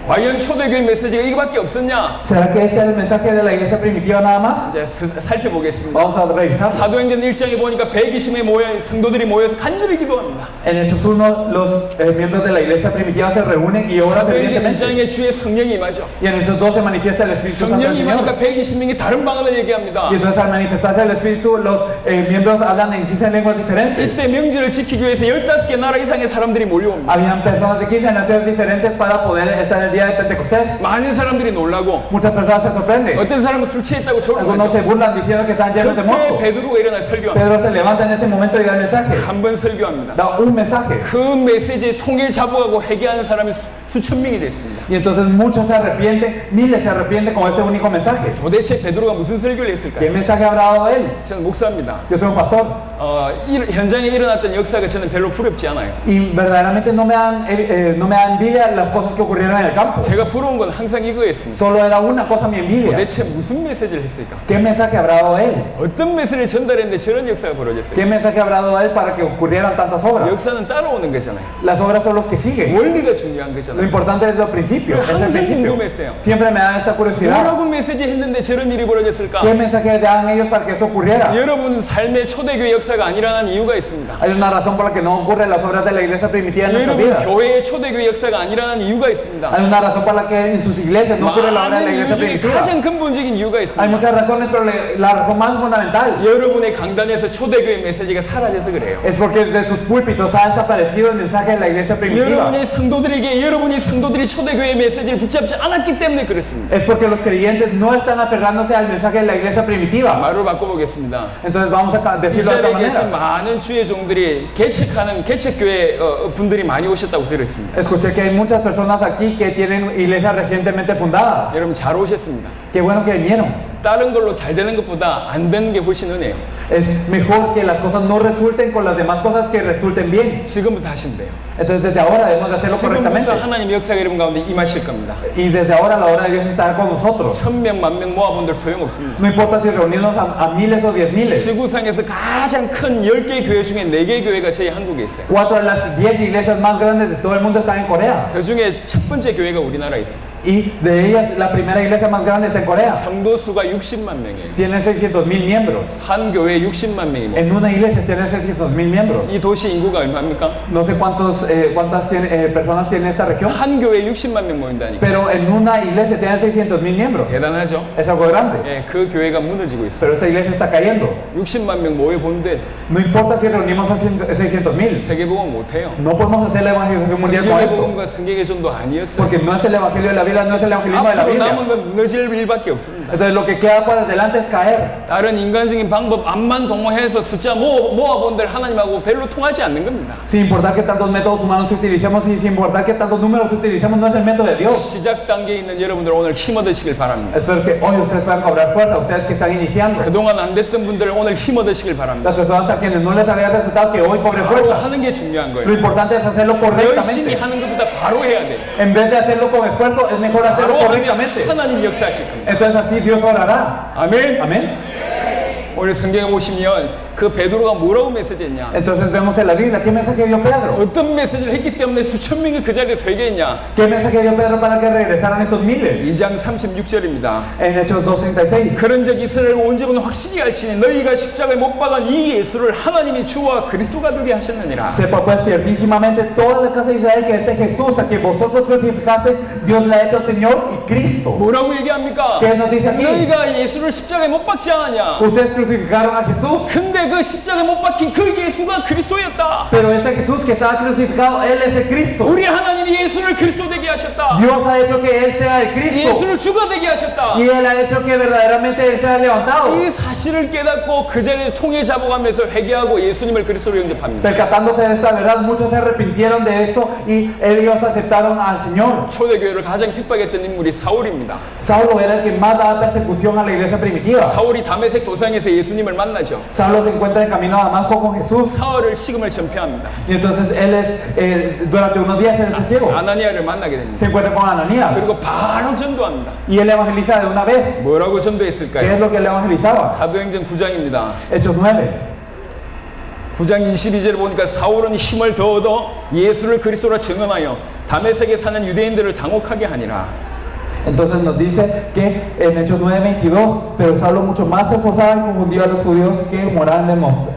과연 초대교회 메시지가 이거밖에 없었냐? ¿Será que este es el mensaje de la iglesia primitiva nada más? 이제 살펴보겠습니다. Vamos a revisar. 사도행전 1장에 보니까 120명의 성도들이 모여서 간절히 기도합니다. En Hechos 1, los miembros de la iglesia primitiva se reúnen y oran 사도행전 fervientemente. 2장에 주의 성령이 임하죠. Y en Hechos 2 se manifiesta el Espíritu Santo del 성령이 Señor. 임하니까 120명이 다른 방언을 얘기합니다. Y entonces al manifestarse el Espíritu, los miembros hablan en 15 lenguas diferentes. 이때 명절을 지키기 위해서 15개 나라 이상의 사람들이 몰려옵니다. Habían personas de 15 naciones diferentes para poder estar el día de Pentecostés. 많은 사람들이 놀라고 Muchas personas se sorprenden. 어떤 사람은 술 취했다고 Algunos se 조롱하죠. burlan diciendo que están llenos de 그때 mosto. 베드로가 일어나 설교합니다. Pedro se levanta en ese momento y da el mensaje. 한 번 설교합니다. Da un mensaje. 그 메시지에 통일 잡아가고 회개하는 사람이 수천 명이 됐습니다. Y entonces muchos se arrepienten, miles se arrepienten con ese único mensaje. 도대체 베드로가 무슨 설교를 ¿Qué 했을까요? mensaje habrá dado él? 저는 목사입니다. Yo soy un pastor. 현장에 일어났던 역사가 저는 별로 부럽지 않아요. Y verdaderamente no me da envidia las cosas que ocurrieron en el campo. 제가 부러운 건 항상 이거였습니다. Solo era una cosa mi envidia. 도대체 무슨 메시지를 했을까? ¿Qué mensaje habrá dado él? 어떤 메시지를 전달했는데 저런 역사가 벌어졌어요? ¿Qué mensaje habrá dado él para que ocurrieran tantas obras? 역사는 따라오는 거잖아요. Las obras son los que siguen. 원리가 중요한 Lo 거잖아요. importante es lo principio, es el 항상 principio. 궁금했어요. Siempre me da esa curiosidad. 뭐라고 메시지 했는데 저런 일이 벌어졌을까? ¿Qué mensaje dan ellos para que eso ocurriera? 여러분 삶의 초대교회 역사가 안 일어나는 이유가 있습니다. Hay una razón por la que no ocurren las obras de la iglesia primitiva en nuestras 여러분 vidas. 교회의 초대교회 역사가 안 일어나는 이유가 있습니다. Hay una razón por la que en sus iglesias no ocurre la obra de la 많은 이유 iglesia 중에 primitiva. 가장 근본적인 이유가 Hay 있습니다. muchas razones, pero la razón más fundamental 여러분의 강단에서 초대교회 메시지가 사라져서 그래요. es porque de sus púlpitos ha desaparecido el mensaje de la iglesia primitiva. 여러분이 성도들이 초대교회 메시지를 붙잡지 않았기 때문에 그렇습니다. Es porque los creyentes no están aferrándose al mensaje de la iglesia primitiva. 말을 바꿔보겠습니다. Entonces vamos a 이 decirlo de esta 자리에 계신 manera. 많은 주의 종들이 개척교회 분들이 많이 오셨다고 들었습니다. Escuché que hay muchas personas aquí que tienen iglesias recientemente fundadas. 여러분 잘 오셨습니다. Qué bueno que vinieron. 다른 걸로 잘 되는 것보다 안 되는 게 훨씬 은혜예요. Es mejor que las cosas no resulten con las demás cosas que resulten bien. 지금부터 하시면 돼요. Entonces desde ahora debemos de hacerlo correctamente. 지금부터 하나님 역사가 여러분 가운데 임하실 겁니다. Y desde ahora la obra de Dios estará con nosotros. 1000명, 10,000명 모아본들 소용없습니다. No importa si reunirnos a miles o 10,000. 지구상에서 가장 큰 10개 교회 중에 4개 교회가 저희 한국에 있어요. 4 de las 10 iglesias más grandes de todo el mundo están en Corea. 그 중에 첫 번째 교회가 우리나라에 있어요. Y de ellas la primera iglesia más grande está en Corea. 성도 수가 60만 명이에요. Tiene 600,000 miembros. 한 교회에 60만 명이면 En una iglesia tiene 600,000 miembros. 이 도시 인구가 얼마입니까? No sé cuántas personas tiene esta región, 한 교회에 60만 명 모인다니까. pero en una iglesia tiene 600,000 miembros. 대단하죠? Es algo grande. 예, 그 교회가 무너지고 있어요. Pero esta iglesia está cayendo. 60만 명 모여본데 No importa si reunimos a 600,000. 세계복음 못해요. No podemos hacer la evangelización mundial con 성경의 eso. 복음과 성경의 전도 아니었어요. Porque no es el evangelio de la Biblia, no es el evangelismo de la 앞으로 Biblia. 남은 건 무너질 일밖에 없습니다. Entonces lo que queda para adelante es caer. 다른 인간적인 방법 암만 동원해서 숫자 모아본들 하나님하고 별로 통하지 않는 겁니다. Sin importar que tantos métodos humanos utilicemos y sin importar que tantos números utilicemos, no es el método de Dios. 시작 단계에 있는 여러분들 오늘 힘 얻으시길 바랍니다. Espero que hoy ustedes puedan cobrar fuerza, ustedes que están iniciando. 그동안 안 됐던 분들 오늘 힘 얻으시길 바랍니다. Las personas a quienes no les había resultado, que hoy cobren 바로 fuerza. 하는 게 중요한 Lo 거예요. importante es hacerlo 열심히 correctamente. 하는 것보다 바로 해야 돼요. En vez de hacerlo con esfuerzo, es mejor hacerlo 바로 하면 correctamente. 하나님 역사하실 겁니다. Entonces así Dios orará. 아멘. Amén. 오늘 성경에 보시면 그 베드로가 뭐라고 메시지했냐? Entonces vemos en la Biblia, ¿qué mensaje dio Pedro? 어떤 메시지를 했기 때문에 수천 명이 그 자리에 서 있겠냐? ¿Qué mensaje dio Pedro para que regresaran esos miles? 2장 36절입니다. En Hechos 2:36. 그런즉 이스라엘 온 집은 확실히 알지니 너희가 십자가에 못 박은 이 예수를 하나님이 주와 그리스도가 되게 하셨느니라. Sepa pues ciertísimamente toda la casa de Israel que este Jesús a quien vosotros crucificasteis, Dios le ha hecho Señor y Cristo. 뭐라고 얘기합니까? ¿Qué nos dice aquí? 너희가 예수를 십자가에 못 박지 않았냐? Ustedes crucificaron a Jesús, 근데 그 십자가에 못 박힌 그 예수가 그리스도였다. pero ese Jesús que estaba crucificado, Él es el Cristo. 우리 하나님이 예수를 그리스도 되게 하셨다. Dios ha hecho que Él sea el Cristo. 예수를 주가 되게 하셨다. Y Él ha hecho que verdaderamente Él sea levantado. 이 사실을 깨닫고 그 자리에 통해 잡아가면서 회개하고 예수님을 그리스도로 영접합니다. Percatándose de esta verdad, muchos se arrepintieron de esto y ellos aceptaron al Señor. 초대교회를 가장 핍박했던 인물이 사울입니다. Saulo era el que más daba persecución a la iglesia primitiva. 사울이 다메섹 도상에서 예수님을 만나죠. Saulo se encuentra en camino a Damasco con Jesús 사울을 식음을 전폐합니다. y entonces él es, durante unos días él es ciego. 아나니아를 만나게 됩니다. Se encuentra con Ananías 그리고 바로 전도합니다. y él evangeliza de una vez. 뭐라고 ¿Qué es 전도했을까요? lo que él evangelizaba? 사도행전 9장입니다. Hechos 9. 9장 22절을 보니까 사울은 힘을 더 얻어 예수를 그리스도라 증언하여 다메섹에 사는 유대인들을 당혹하게 하니라. Entonces nos dice que en Hechos 9:22, pero Saulo mucho más se esforzaba y confundió a los judíos que moraban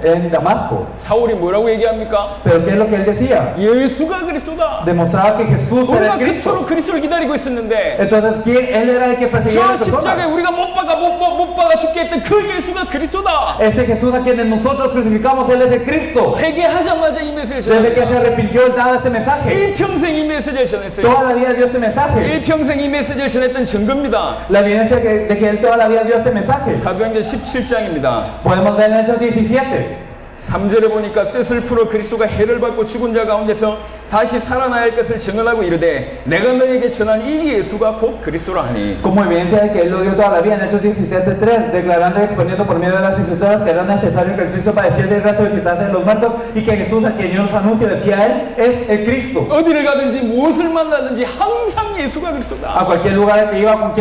en Damasco. 사울이 뭐라고 얘기합니까? Pero ¿qué es lo que él decía? 예수가 그리스도다. Demostraba que Jesús era 우리가 el Cristo. 그토록 그리스도를 기다리고 있었는데 Entonces, ¿quién? Él era el que perseguía a 저 las 십자가에 personas. 우리가 못 박아 죽게 했던 그 예수가 그리스도다. Ese Jesús a quienes nosotros crucificamos, Él es el Cristo. 회개하자마자 이 메시지를 Desde que se 전했다. arrepintió, Él daba este mensaje. 일평생 이 메시지를 전했어요. Toda la vida dio este mensaje. 일평생 이 메시지를 전했던 증거입니다. La evidencia de que Él toda la vida dio este mensaje. 사도행전 17장입니다. Podemos ver en Hechos 17. 3절에 보니까 뜻을 풀어 그리스도가 해를 받고 죽은 자 가운데서 다시 살아나야 할 것을 증언하고 이르되 내가 너에게 전한 이 예수가 곧 그리스도라 하니 Como evidencia de que Él lo dio toda la vida en Hechos 17:3, declarando y exponiendo por medio de las escrituras que era necesario que el Cristo padeciese y resucitase de los muertos y que Jesús, a quien Dios anuncia, decía Él, es el Cristo. 어디를 가든지 무엇을 만나든지 항상 예수가 A 그리스도다. cualquier lugar que iba, con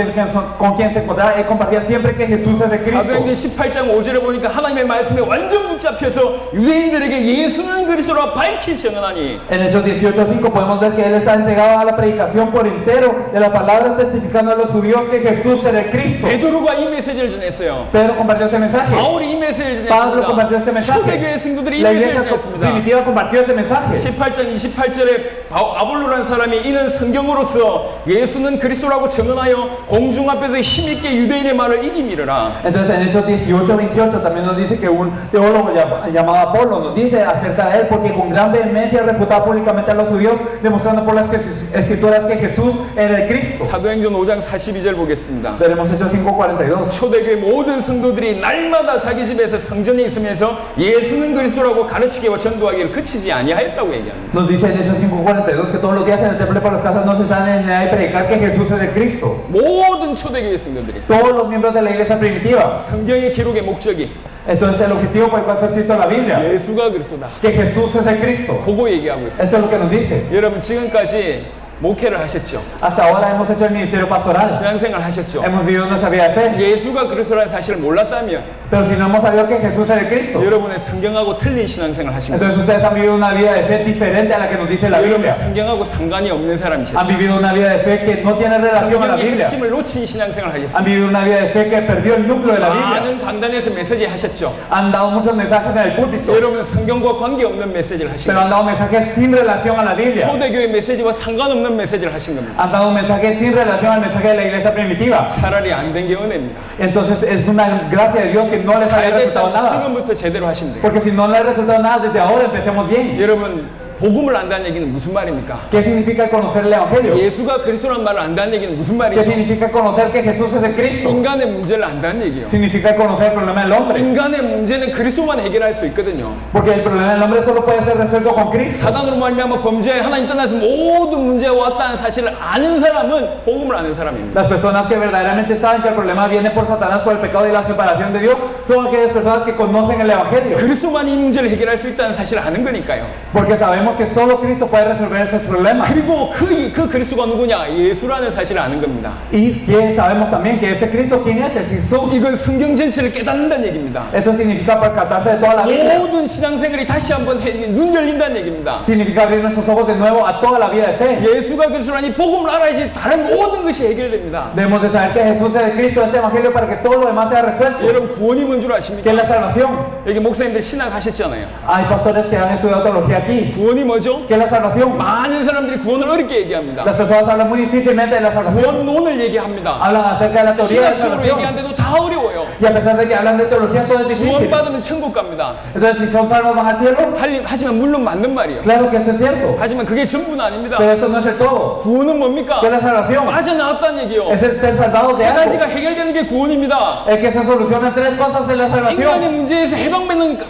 quien se encontraba, Él compartía siempre que Jesús es el Cristo. 사도행전 18장 5절에 보니까 하나님의 말씀에 완전 붙잡혀서 유대인들에게 예수는 그리스도라 밝히 증언하니 En Hechos 18:5 podemos ver que Él está entregado a la predicación por entero de la palabra, testificando a los judíos que Jesús era el Cristo. 베드로가 이 메시지를 전했어요. Pedro compartió ese mensaje. 바울이 이 메시지를 Pablo compartió ese 전했습니다. 초대교회 mensaje. 성도들이 이 La 메시지를 iglesia 전했습니다. primitiva compartió ese mensaje. 18장 28절에 아볼로라는 사람이 이는 성경으로서 예수는 그리스도라고 증언하여 공중 앞에서 힘있게 유대인의 말을 이기미르라. Entonces en Hechos 18:28 también nos dice que un teólogo llamado Apolo nos dice acerca de él, porque con gran vehemencia refutaba públicamente a los judíos, demostrando por las escrituras que Jesús era el Cristo. 사도행전 5장 42절 보겠습니다. Tenemos Hechos 5:42. 초대교회 모든 성도들이 날마다 자기 집에서 성전에 있으면서 예수는 그리스도라고 가르치기와 전도하기를 그치지 아니하였다고 얘기합니다. Nos dice en Hechos 5:42 que todos los días en el templo y por las casas no se salen ni hay predicar que Jesús es el Cristo. 모든 초대교회 성도들이 Todos los miembros de la iglesia primitiva. 성경의 기록의 목적이 Entonces el objetivo por el cual fue escrito la Biblia, 예수가 그리스도다. que Jesús es el Cristo. 그거 얘기하고 있어요. Esto es lo que nos dice. 여러분 지금까지 목회를 하셨죠. Hasta ahora hemos hecho el ministerio pastoral. 신앙생활 하셨죠. Hemos vivido nuestra vida de fe. 예수가 그리스도라는 사실을 몰랐다면 Pero si no hemos sabido que Jesús era el Cristo, 여러분의 성경하고 틀린 신앙생활 하신 거예요. entonces ustedes han vivido una vida de fe diferente a la que nos dice la 여러분 Biblia. 성경하고 상관이 없는 Han 사람이셨어요. vivido una vida de fe que no tiene relación a la 성경의 Biblia. 핵심을 놓친 신앙생활 하셨어요. Han vivido una vida de fe que perdió el núcleo de la Biblia. 많은 강단에서 메시지 하셨죠. Han dado muchos mensajes en el púlpito, 여러분 성경과 관계없는 메시지를 하신 pero 거예요. han dado mensajes sin relación a la Biblia. 초대교회 메시지와 상관없는 메시지를 하신 겁니다. Han dado mensajes sin relación al mensaje de la iglesia primitiva. 차라리 안 된 게 은혜입니다. Entonces es una gracia de Dios que no les haya resultado nada. 지금부터 제대로 하시면 돼요. Porque si no les ha resultado nada, desde ahora empecemos bien. 여러분 복음을 안다는 얘기는 무슨 말입니까? ¿Qué significa conocer el Evangelio? 예수가 그리스도라는 말을 안다는 얘기는 무슨 ¿Qué 말이죠? significa conocer que Jesús es el Cristo? 인간의 문제를 안다는 얘기예요. Significa conocer el problema del hombre. 인간의 문제는 그리스도만 해결할 수 있거든요. Porque el problema del hombre solo puede ser resuelto con Cristo. 사단으로 말미암아 범죄에 하나님 떠나서 모든 문제가 왔다는 사실을 아는 사람은 복음을 아는 사람입니다. Las personas que verdaderamente saben que el problema viene por Satanás, por el pecado y la separación de Dios, son aquellas personas que conocen el Evangelio. 그리스도만 이 문제를 해결할 수 있다는 사실을 아는 거니까요. Porque sabemos que solo Cristo puede resolver esos problemas. 그리고 그 그리스도가 누구냐? 예수라는 사실을 아는 겁니다. Y que sabemos también que ese Cristo, ¿quién es? Es Jesús. 이건 성경 전체를 깨닫는다는 얘기입니다. Eso significa percatarse de toda la Biblia. 모든 신앙생활이 다시 한번 눈 열린다는 얘기입니다. Significa abrir nuestros ojos de nuevo a toda la vida de fe. 예수가 그리스도라니 복음을 알아야지 다른 모든 것이 해결됩니다. Debemos de saber que Jesús es el Cristo de este Evangelio para que todo lo demás sea resuelto. 여러분 구원이 뭔 줄 ¿Qué 아십니까? es la salvación? 여기 목사님들 신학 하셨잖아요. Hay pastores que han estudiado teología aquí. 구원이 뭐죠? ¿Qué es la salvación? 많은 사람들이 구원을 어렵게 얘기합니다. Las personas hablan muy difícilmente de la salvación. 구원론을 얘기합니다. Hablan acerca de la teoría de la 신학적으로 salvación. 얘기하는데도 다 어려워요. Y a pesar de que hablan de teología, todo es difícil. 구원받으면 천국 갑니다. Entonces, si son salvos, van al cielo. 하지만 물론 맞는 말이에요. Claro que eso es cierto. 하지만 그게 전부는 아닙니다. Pero eso no es el todo. 구원은 뭡니까? ¿Qué es la salvación? 빠져나왔다는 얘기요. Es el ser salvados de 세 가지가 algo. 해결되는 게 구원입니다. El que se soluciona tres cosas en la 인간의 salvación. 문제에서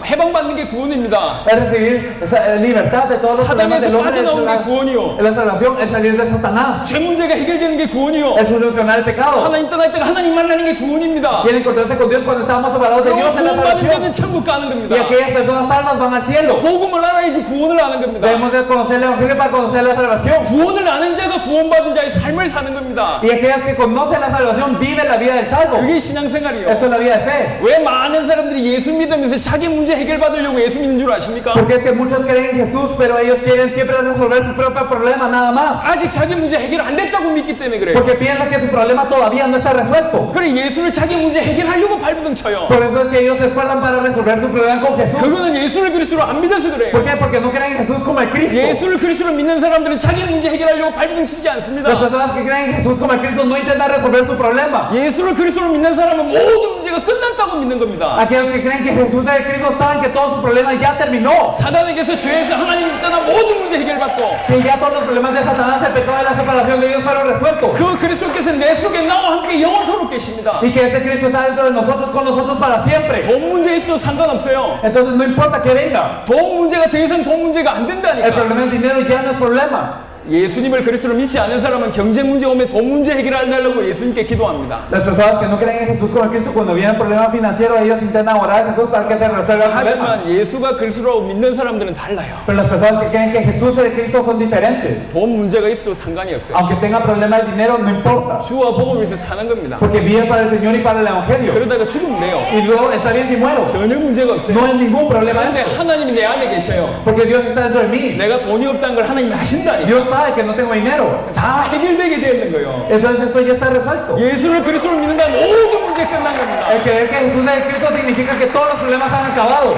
해방받는 게 구원입니다. Es recibir esa libertad de todos los problemas del 사단에서 hombre. 빠져나오는 게 구원이요. Es la salvación, es salir de Satanás. 죄 문제가 해결되는 게 구원이요. Es solucionar el pecado. 하나님 떠날 때가 하나님 만나는 게 구원입니다. Y el encontrarse con Dios cuando estamos separados de Dios en la 구원받은 salvación. 자는 천국 가는 Y 겁니다. aquellas personas salvas van al cielo. 복음을 알아야지 구원을 아는 겁니다. Debemos de conocer el Evangelio para conocer la salvación. 구원을 아는 자가 구원받은 자의 삶을 사는 겁니다. Y aquellas que conocen la salvación viven la vida del salvo. 그게 신앙생활이요. Eso es la vida de fe. 왜 많은 사람들이 예수 믿으면서 자기 문제 해결받으려고 예수 믿는 줄 아십니까? Porque es que muchos creen en Jesús, pero ellos quieren siempre resolver su propio problema, nada más. 아직 자기 문제 해결 안 됐다고 믿기 때문에 그래요. Porque piensan que su problema todavía no está resuelto. 그래 예수를 자기 문제 해결하려고 발버둥 쳐요. Por eso es que ellos se esfuerzan para resolver su problema con Jesús. 그거는 예수를 그리스도로 안 믿어서 그래요. ¿Por qué? Porque no creen en Jesús como el Cristo. 예수를 그리스도로 믿는 사람들은 자기 문제 해결하려고 발버둥 치지 않습니다. Las personas que creen en Jesús como el Cristo no intentan resolver su problema. 예수를 그리스도로 믿는 사람은 모든 문제가 끝났다고 끝났다고 믿는 겁니다. Aquellos que creen que Jesús es el Cristo saben que todo su problema ya terminó. 사단에게서 죄에서 하나님 있잖아 모든 문제 해결받고 Que ya todos los problemas de Satanás, el pecado de la separación de Dios fueron resueltos. 그 그리스도께서 내 속에 나와 함께 영원토록 계십니다. Y que ese Cristo está dentro de nosotros, con nosotros para siempre. 돈 문제 있어도 상관없어요. Entonces no importa que venga. 돈 문제가 더 이상 돈 문제가 안 El 된다니까. problema del dinero ya no es problema. 예수님을 그리스도로 믿지 않는 사람은 경제 문제 오면 돈 문제 해결하려고 예수님께 기도합니다. Las personas que no creen en Jesús como Cristo, cuando vienen problemas financieros, ellos intentan orar a Jesús para que se resuelva el problema. 하지만 예수가 그리스도라고 믿는 사람들은 달라요. Pero las personas que creen que Jesús es el Cristo son diferentes. 돈 문제가 있어도 상관이 없어요. Aunque tengan problemas de dinero, no importa. 주와 복음을 위해서 사는 겁니다. Porque viven para el Señor y para el Evangelio. 그러다가 죽으면 돼요. Y luego está bien si muero. 전혀 문제가 없어요. No hay ningún problema en 근데 eso. 하나님이 내 안에 계셔요. Porque Dios está dentro de mí. 내가 돈이 없다는 걸 하나님이 아신다니까. Dios sabe que no tengo dinero. 다 해결되게 되어 있는 거예요. Entonces esto ya está resuelto. 예수를 그리스도로 믿는다 모든 문제 끝난 겁니다. El creer que Jesús es el Cristo significa que todos los problemas han acabado.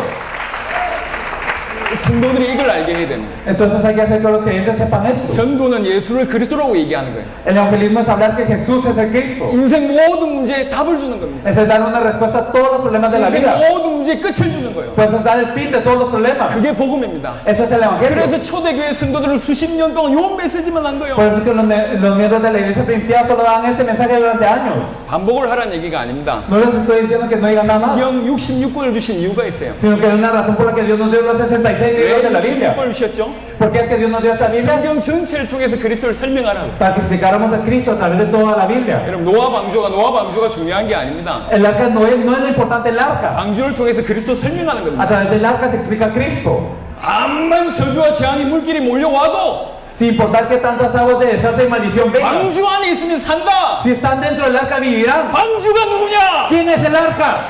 성도들이 이걸 알게 해야 됩니다. Entonces hay que hacer que los creyentes sepan esto. 전도는 예수를 그리스도라고 얘기하는 거예요. El evangelismo es hablar que Jesús es el Cristo. 인생 모든 문제에 답을 주는 겁니다. Es dar una respuesta a todos los problemas de la 인생 vida. 모든 문제에 끝을 주는 거예요. Pues es dar el fin de todos los problemas. 그게 복음입니다. Eso es el evangelio. 그래서 초대교회 성도들을 수십 년 동안 요 메시지만 한 거예요. Por eso es que los miembros de la iglesia primitiva solo dan ese mensaje durante años. 반복을 하라는 얘기가 아닙니다. No les estoy diciendo que no digan nada más, 영 66권을 주신 이유가 있어요. sino que hay una razón por la que Dios nos dio los 66 libros de la Biblia. 66권을 주셨죠? ¿Por qué es que Dios nos dio esta Biblia? 성경 전체를 통해서 그리스도를 설명하라고. Para que explicáramos a Cristo a través de toda la Biblia. 여러분 노아 방주가 중요한 게 아닙니다. El arca no es lo importante el arca. 방주를 통해서 그리스도 설명하는 A 겁니다. través del arca se explica Cristo. 암만 저주와 재앙이 물길이 몰려와도 Sin importar que tantas aguas de desastre y maldición vengan. 방주 안에 있으면 산다. Si están dentro del arca vivirán. 방주가 누구냐? ¿Quién es el arca?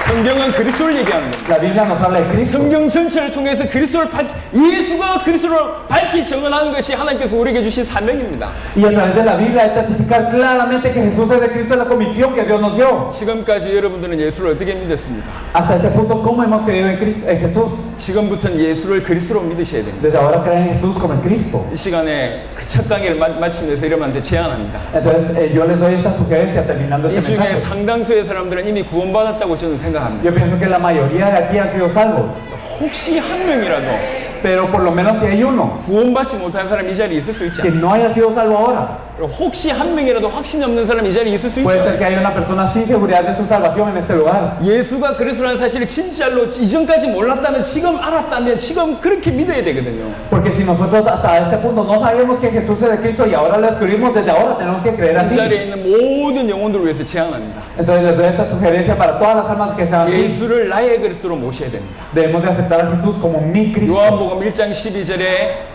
성경은 그리스도를 얘기하는 겁니다. La Biblia nos habla de Cristo. 성경 전체를 통해서 예수가 그리스도를 밝히 정언하는 것이 하나님께서 우리에게 주신 사명입니다. Y a través de la Biblia hay que testificar claramente que Jesús es el Cristo, es la comisión que Dios nos dio. 지금까지 여러분들은 예수를 어떻게 믿었습니까? Hasta este punto, ¿cómo hemos creído en Cristo, en Jesús? 지금부터는 예수를 그리스도로 믿으셔야 됩니다. Desde ahora creen en Jesús como el Cristo. 이 시간에 그 첫 강의를 마치면서 여러분한테 제안합니다. Entonces, yo les doy esta sugerencia terminando 이 este 중에 mensaje. 상당수의 사람들은 이미 구원받았다고 저는 생각합니다. Yo pienso que la mayoría de aquí han sido salvos, 혹시 한 명이라도 pero por lo menos si hay uno 구원받지 못한 사람 이 자리에 있을 수 있지 que 않아요? no haya sido salvo ahora. 혹시 한 명이라도 확신이 없는 사람 이 자리에 있을 수 Puede ser 있죠? que haya una persona sin seguridad de su salvación en este lugar. 예수가 그리스도라는 사실을 진짜로 이전까지 몰랐다면 지금 알았다면 지금 그렇게 믿어야 되거든요. Porque si nosotros hasta este punto no sabíamos que Jesús es el Cristo y ahora lo descubrimos, desde ahora tenemos que creer 이 así. 자리에 있는 모든 영혼들을 위해서 제안합니다. Entonces les doy esta sugerencia para todas las almas que están aquí. 예수를 나의 그리스도로 모셔야 됩니다. Debemos de aceptar a Jesús como mi Cristo. 요한복음 1장 12절에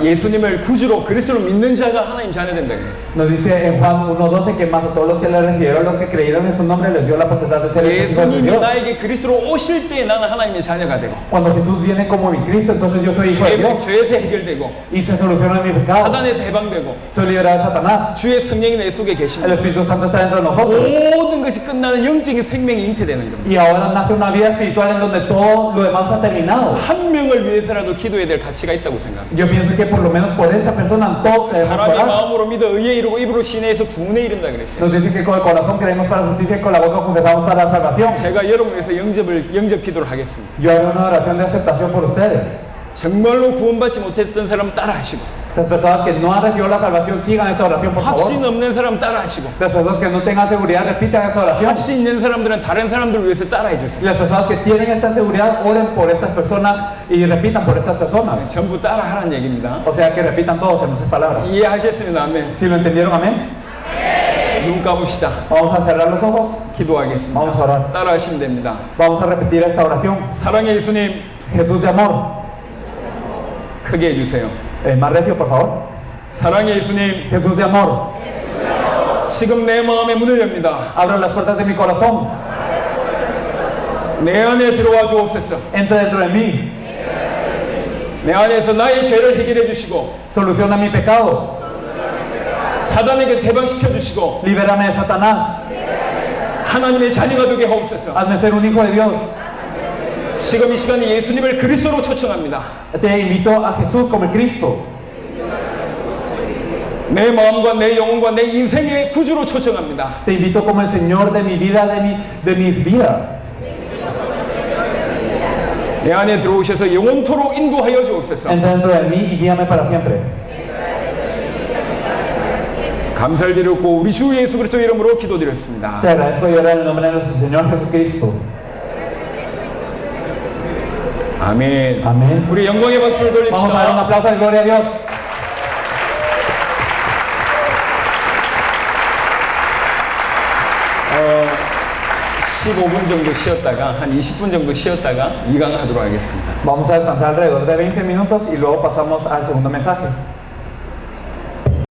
예수님을 구주로 그리스도로 믿는 자가 하나님 자녀 된다 그랬어요. Nos dice en Juan 1:12 que más a todos los que le recibieron, los que creyeron en su nombre, les dio la potestad de ser hijos de 예수님이 Dios. 나에게 그리스도로 오실 때 나는 하나님의 자녀가 되고 Cuando Jesús viene como mi Cristo, entonces yo soy hijo de Dios. 죄에서 해결되고 Y se soluciona mi pecado. 사단에서 해방되고 Soy librado de Satanás. 주의 성령이 내 속에 El 계십니다. Espíritu Santo está dentro de nosotros. 모든 것이 끝나는 영적인 생명이 잉태되는 겁니다. Y ahora nace una vida espiritual en donde todo lo demás ha terminado. 한 명을 위해서라도 기도해야 될 가치가 있다고 생각합니다. Yo pienso que por lo menos por esta persona todos debemos 사람이 orar. 마음으로 믿어 의에 이르고 입으로 신에서 구원에 이른다 그랬어요. Nos dice que con el corazón creemos para la justicia y con la boca confesamos para la salvación. 제가 여러분 위해서 영접 기도를 하겠습니다. Yo haré una oración de aceptación por ustedes. 정말로 구원받지 못했던 사람 따라하시고 Las personas que no han recibido la salvación sigan esta oración, por favor. 확신 없는 사람 따라하시고 Las personas que no tengan seguridad repitan esta oración. 확신 있는 사람들은 다른 사람들을 위해서 따라해 Y 주세요. las personas que tienen esta seguridad oren por estas personas y repitan por estas personas. 전부 따라하라는 얘기입니다. O sea que repitan todos en nuestras palabras. 이해하셨으면 아멘. Si lo entendieron, amén. 눈 감읍시다. Vamos a cerrar los ojos. 기도하겠습니다. Vamos a orar. 따라하시면 됩니다. Vamos a repetir esta oración. 사랑의 예수님, Jesús de amor. 크게 해주세요. Más recio, por favor. 사랑의 예수님, Jesús de amor. 지금 내 마음의 문을 엽니다. Abra las puertas de mi corazón. 내 안에 들어와 주옵소서. Entra dentro de mí. 내 안에서 나의 죄를 해결해 주시고 Soluciona mi pecado. 사단에게 해방시켜 주시고 Libérame de Satanás. 하나님의 자녀가 되게 하옵소서. Hazme ser un hijo de Dios. 지금 이 시간에 예수님을 그리스도로 초청합니다. Te invito a Jesús como el Cristo. 내 마음과 내 영혼과 내 인생의 구주로 초청합니다. Te invito como el Señor de mi vida, de mi vida. 내 안에 들어오셔서 영원토록 인도하여 주옵소서. Entra dentro de mí y guíame para siempre. 감사를 드렸고 우리 주 예수 그리스도 이름으로 기도드렸습니다. Te agradezco y oro en el nombre de nuestro Señor Jesucristo. 아멘. Amén. 우리 영광의 박수를 Vamos a dar un 돌립시다. aplauso de gloria a Dios. 어, 15분 정도 쉬었다가 한 20분 정도 쉬었다가 이강하도록 하겠습니다. Vamos a descansar alrededor de 20 minutos y luego pasamos al segundo mensaje.